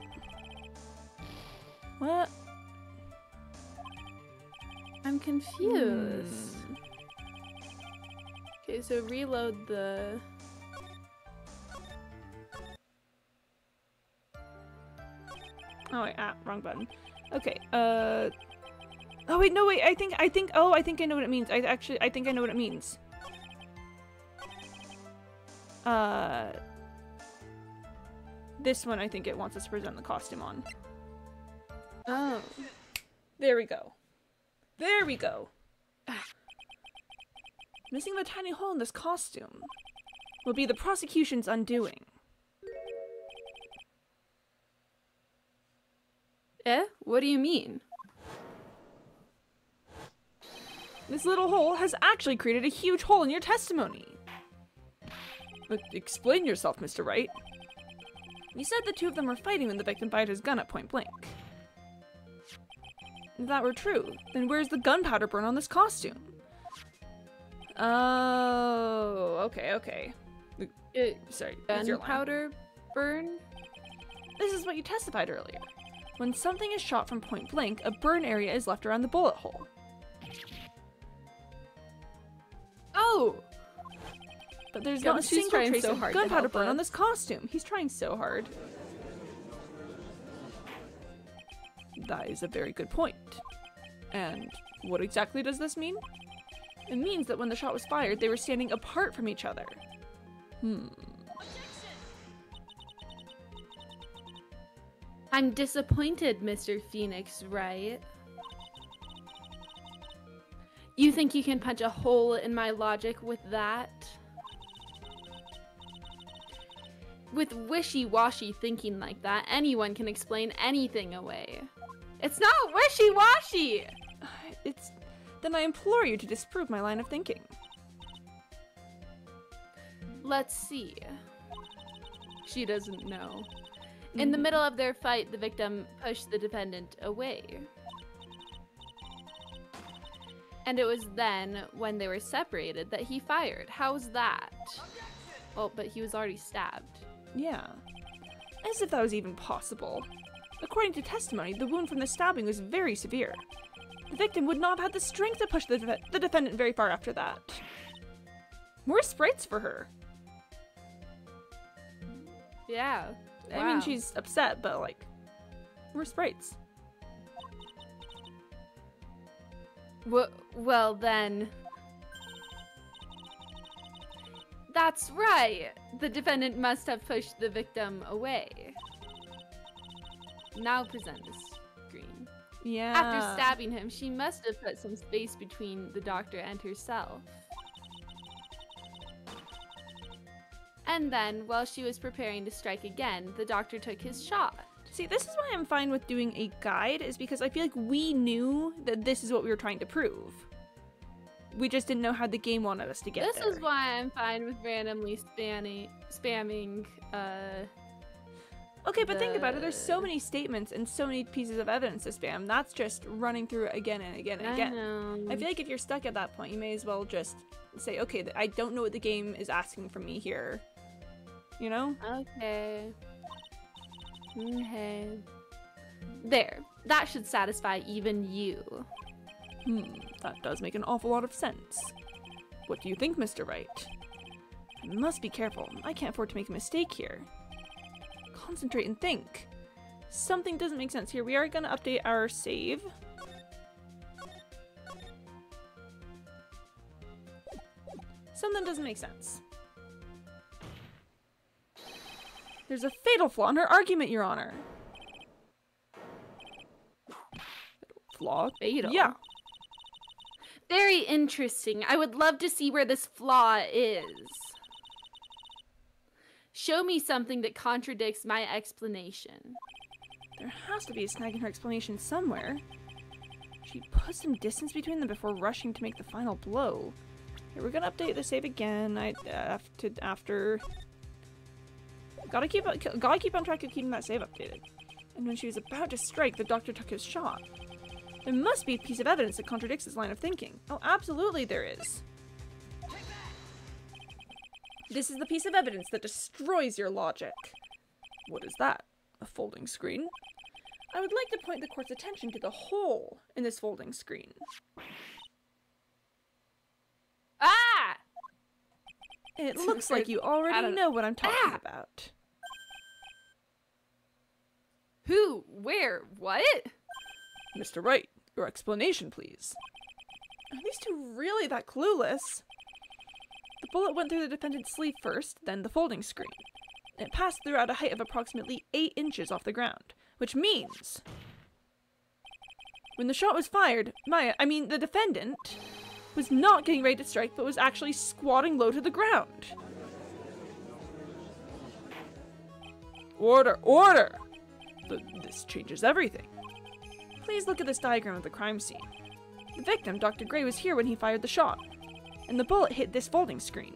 What? I'm confused. Okay, so reload the... Oh wait, wrong button. Okay, oh wait, no wait, I think I know what it means. I think I know what it means. This one I think it wants us to present the costume on. Oh. There we go. There we go. Missing the tiny hole in this costume will be the prosecution's undoing. Eh? What do you mean? This little hole has actually created a huge hole in your testimony. Explain yourself, Mr. Wright. You said the two of them were fighting when the victim fired his gun at point blank. If that were true, then where's the gunpowder burn on this costume? Oh, okay. Sorry, it's your line. Gunpowder burn? This is what you testified earlier. When something is shot from point blank, a burn area is left around the bullet hole. Oh! But there's not a single trace so of hard to gunpowder help burn on us. this costume. He's trying so hard. That is a very good point. And what exactly does this mean? It means that when the shot was fired, they were standing apart from each other. I'm disappointed, Mr. Phoenix, right? You think you can punch a hole in my logic with that? With wishy-washy thinking like that, anyone can explain anything away. It's not wishy-washy! Then I implore you to disprove my line of thinking. Let's see. She doesn't know. In the middle of their fight, the victim pushed the defendant away. And it was then, when they were separated, that he fired. How's that? Oh, but he was already stabbed. Yeah. As if that was even possible. According to testimony, the wound from the stabbing was very severe. The victim would not have had the strength to push the defendant very far after that. More sprites for her. Yeah. I mean, she's upset, but like, more sprites. Well then... That's right! The defendant must have pushed the victim away. Now present the screen. Yeah. After stabbing him, she must have put some space between the doctor and herself. And then, while she was preparing to strike again, the doctor took his shot. See, this is why I'm fine with doing a guide, is because I feel like we knew that this is what we were trying to prove. We just didn't know how the game wanted us to get there. This is why I'm fine with randomly spamming, Okay, but think about it. There's so many statements and so many pieces of evidence to spam. That's just running through it again and again and again. I know. I feel like if you're stuck at that point, you may as well just say, okay, I don't know what the game is asking from me here. You know? Okay. Okay. There. That should satisfy even you. That does make an awful lot of sense. What do you think, Mr. Wright? I must be careful. I can't afford to make a mistake here. Concentrate and think. Something doesn't make sense here. We are going to update our save. Something doesn't make sense. There's a fatal flaw in her argument, Your Honor. Flaw? Fatal? Yeah. Very interesting. I would love to see where this flaw is. Show me something that contradicts my explanation. There has to be a snag in her explanation somewhere. She put some distance between them before rushing to make the final blow. Here, we're gonna update the save again. After. Gotta keep on track of keeping that save updated. And when she was about to strike, the doctor took his shot. There must be a piece of evidence that contradicts this line of thinking. Oh, absolutely there is. This is the piece of evidence that destroys your logic. What is that? A folding screen? I would like to point the court's attention to the hole in this folding screen. Ah! It looks like you already know what I'm talking about. Who? Where? What? Mr. Wright, your explanation, please. Are these two really that clueless? The bullet went through the defendant's sleeve first, then the folding screen. It passed through at a height of approximately 8 inches off the ground, which means... when the shot was fired, the defendant was not getting ready to strike, but was actually squatting low to the ground. Order! Order! This changes everything. Please look at this diagram of the crime scene. The victim, Dr. Gray, was here when he fired the shot, and the bullet hit this folding screen.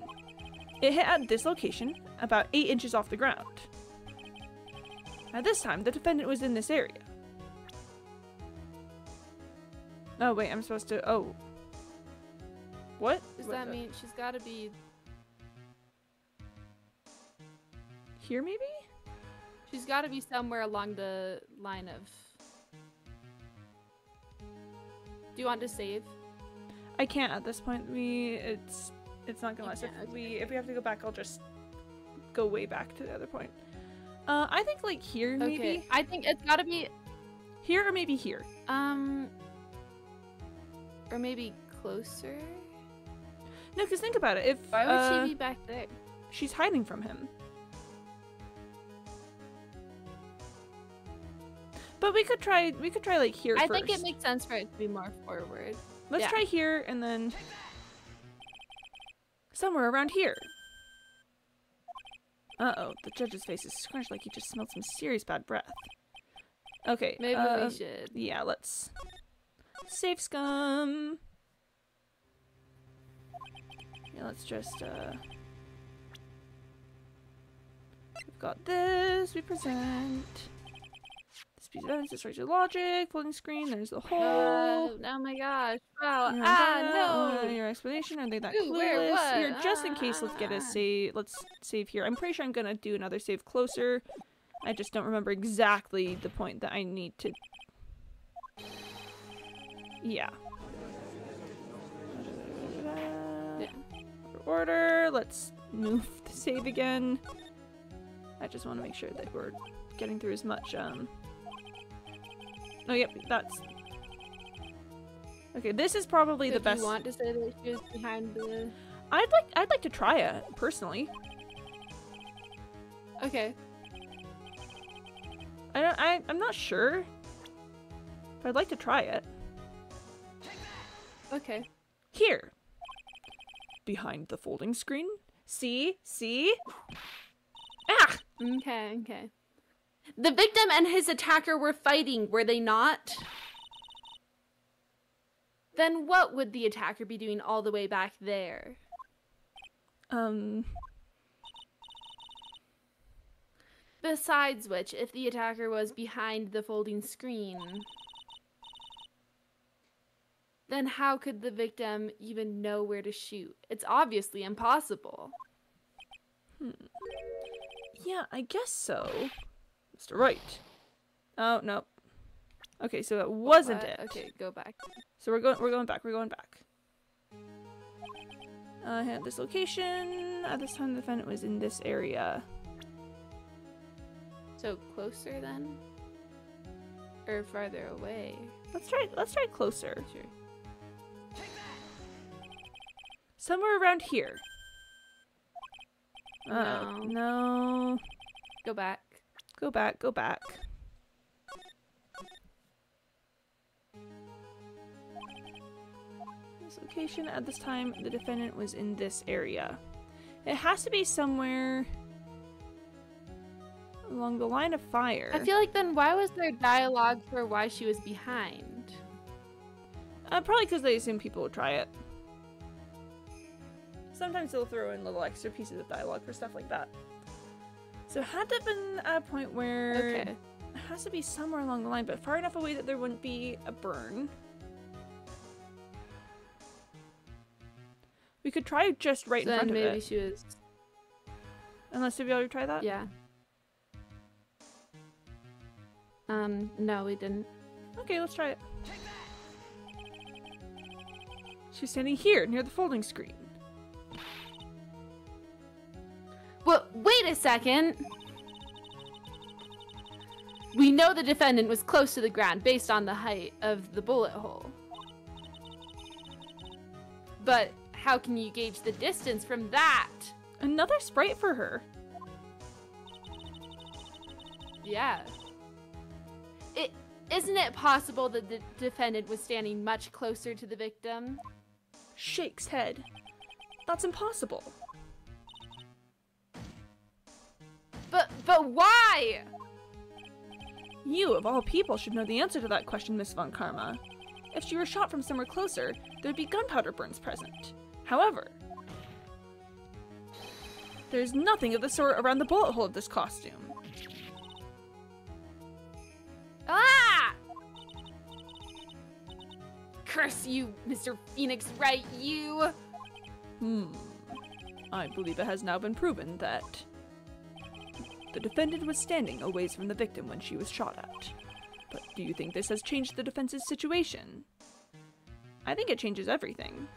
It hit at this location, about 8 inches off the ground. At this time, the defendant was in this area. Oh wait, I'm supposed to, oh. What? Does that mean she's gotta be... here, maybe? She's got to be somewhere along the line of... Do you want to save? I can't at this point. It's not gonna let us. If we have to go back, I'll just go way back to the other point. I think like here, maybe. Okay, I think it's got to be here or maybe here. Or maybe closer. No, because think about it. If why would she be back there? She's hiding from him. But we could try like here first. I think it makes sense for it to be more forward. Let's try here and then somewhere around here. Uh-oh, the judge's face is scrunched like he just smelled some serious bad breath. Okay, maybe we should. Yeah, let's save scum. Yeah, let's just we've got this, we present. Piece of evidence, destroys your logic, floating screen, there's the hole. Oh my gosh. Wow. No. Your explanation, are they that Ooh, clueless? Here, just in case, let's get a save. Let's save here. I'm pretty sure I'm gonna do another save closer. I just don't remember exactly the point that I need to. Yeah. Order. Let's move the save again. I just want to make sure that we're getting through as much. Oh, yep, that's... Okay, this is probably the best... Do you want to say that she was behind the... I'd like to try it, personally. Okay. I'm not sure. But I'd like to try it. Okay. Here. Behind the folding screen. See? See? Ah! Okay. The victim and his attacker were fighting, were they not? Then what would the attacker be doing all the way back there? Besides which, if the attacker was behind the folding screen, then how could the victim even know where to shoot? It's obviously impossible. Yeah, I guess so. Mr. Right. Oh, no. Okay, so that wasn't it. Okay, go back. So we're going back. At this location. At this time, the defendant was in this area. So closer then? Or farther away? Let's try closer. Sure. Somewhere around here. No. No. Go back. Go back. This location, at this time, the defendant was in this area. It has to be somewhere along the line of fire. I feel like then why was there dialogue for why she was behind? Probably because they assume people would try it. Sometimes they'll throw in little extra pieces of dialogue for stuff like that. So it had to have been at a point where it has to be somewhere along the line, but far enough away that there wouldn't be a burn. We could try just right in front of it. Maybe she was... Unless, did we already try that? Yeah. No, we didn't. Okay, let's try it. She's standing here, near the folding screen. Well, wait a second! We know the defendant was close to the ground based on the height of the bullet hole. But how can you gauge the distance from that? Another sprite for her. Yeah. Isn't it possible that the defendant was standing much closer to the victim? Shakes head. That's impossible. But why? You, of all people, should know the answer to that question, Miss Von Karma. If she were shot from somewhere closer, there'd be gunpowder burns present. However, there's nothing of the sort around the bullet hole of this costume. Ah! Curse you, Mr. Phoenix Wright, you! I believe it has now been proven that The defendant was standing a ways from the victim when she was shot at. But do you think this has changed the defense's situation? I think it changes everything.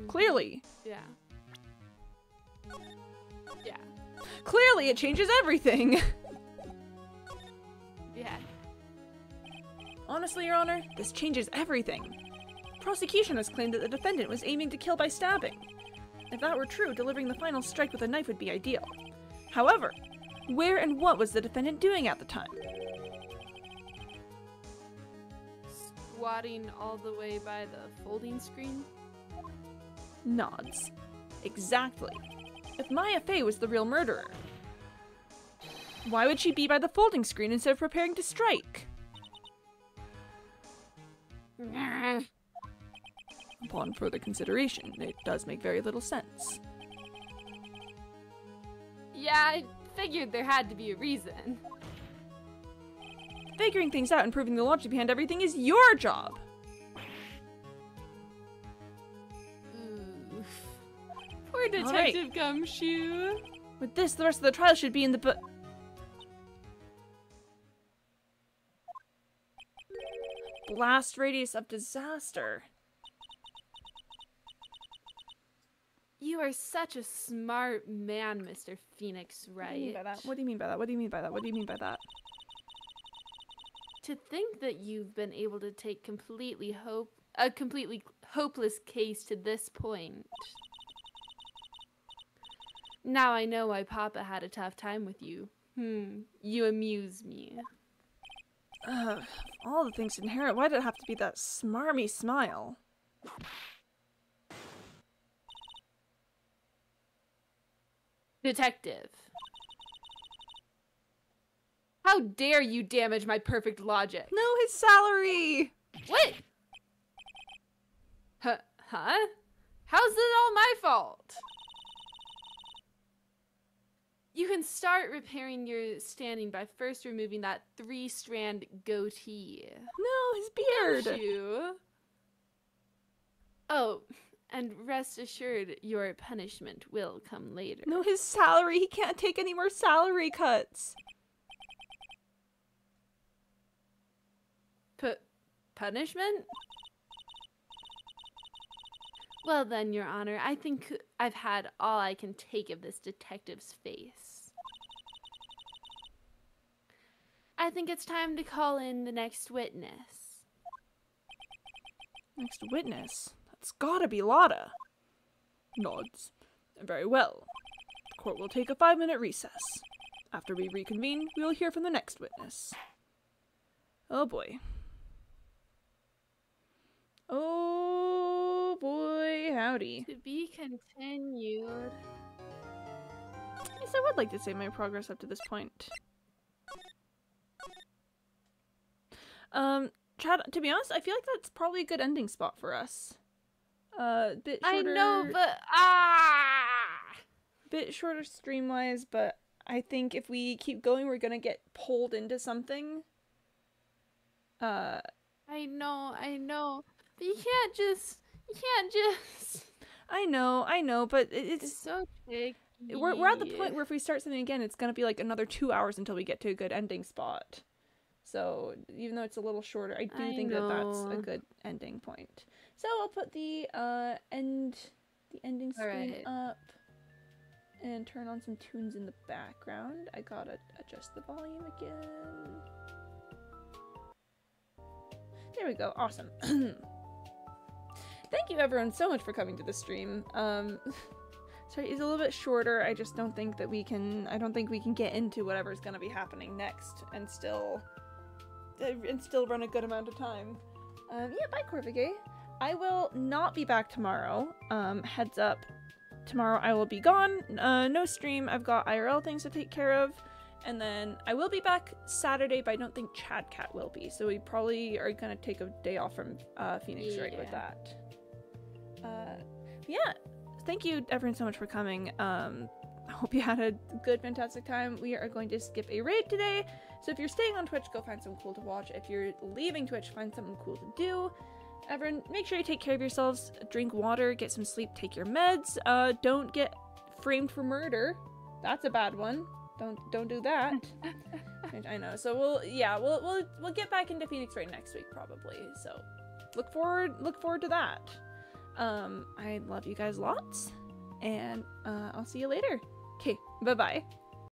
Clearly. Yeah. Yeah. Clearly it changes everything! Yeah. Honestly, Your Honor, this changes everything. Prosecution has claimed that the defendant was aiming to kill by stabbing. If that were true, delivering the final strike with a knife would be ideal. However, where and what was the defendant doing at the time? Squatting all the way by the folding screen? Nods. Exactly. If Maya Fey was the real murderer, why would she be by the folding screen instead of preparing to strike? Upon further consideration, it does make very little sense. Yeah, I figured there had to be a reason. Figuring things out and proving the logic behind everything is your job! Oof. Poor Detective Gumshoe. With this, the rest of the trial should be in the book. Blast radius of disaster. You are such a smart man, Mr. Phoenix Wright. What do you mean by that? What do you mean by that? What do you mean by that? What do you mean by that? To think that you've been able to take a completely hopeless case to this point. Now I know why Papa had a tough time with you. You amuse me. All the things inherent, why did it have to be that smarmy smile? Detective. How dare you damage my perfect logic? No, his salary! What? Huh? How's this all my fault? You can start repairing your standing by first removing that 3-strand goatee. No, his beard! Can't you? Oh, and rest assured your punishment will come later. No, his salary! He can't take any more salary cuts! Punishment? Well then, Your Honor, I think I've had all I can take of this detective's face. I think it's time to call in the next witness. Next witness? That's gotta be Lotta. Nods. Very well. The court will take a 5-minute recess. After we reconvene, we will hear from the next witness. Oh boy. Oh boy, howdy. To be continued. Yes, I would like to save my progress up to this point. Chad, to be honest, I feel like that's probably a good ending spot for us. Bit shorter. I know, but bit shorter stream-wise, but I think if we keep going, we're gonna get pulled into something. I know. But you can't just. I know, but it's so tricky. We're at the point where if we start something again, it's gonna be like another 2 hours until we get to a good ending spot. So even though it's a little shorter, I do think that that's a good ending point. So I'll put the ending screen up and turn on some tunes in the background. I gotta adjust the volume again. There we go. Awesome. Thank you everyone so much for coming to the stream. Sorry, it's a little bit shorter. I just don't think that we can get into whatever's gonna be happening next and still run a good amount of time. Yeah, bye Corvigay. I will not be back tomorrow. Heads up. Tomorrow I will be gone. No stream. I've got IRL things to take care of. And then I will be back Saturday, but I don't think Chad Cat will be. So we probably are gonna take a day off from Phoenix Wright with that. Yeah, thank you everyone so much for coming. I hope you had a good, fantastic time. We are going to skip a raid today. So if you're staying on Twitch, go find something cool to watch. If you're leaving Twitch, find something cool to do. Everyone, make sure you take care of yourselves. Drink water, get some sleep, take your meds. Don't get framed for murder. That's a bad one. Don't do that. I know. So we'll get back into Phoenix Wright next week probably. So look forward to that. I love you guys lots, and I'll see you later. Okay, bye-bye.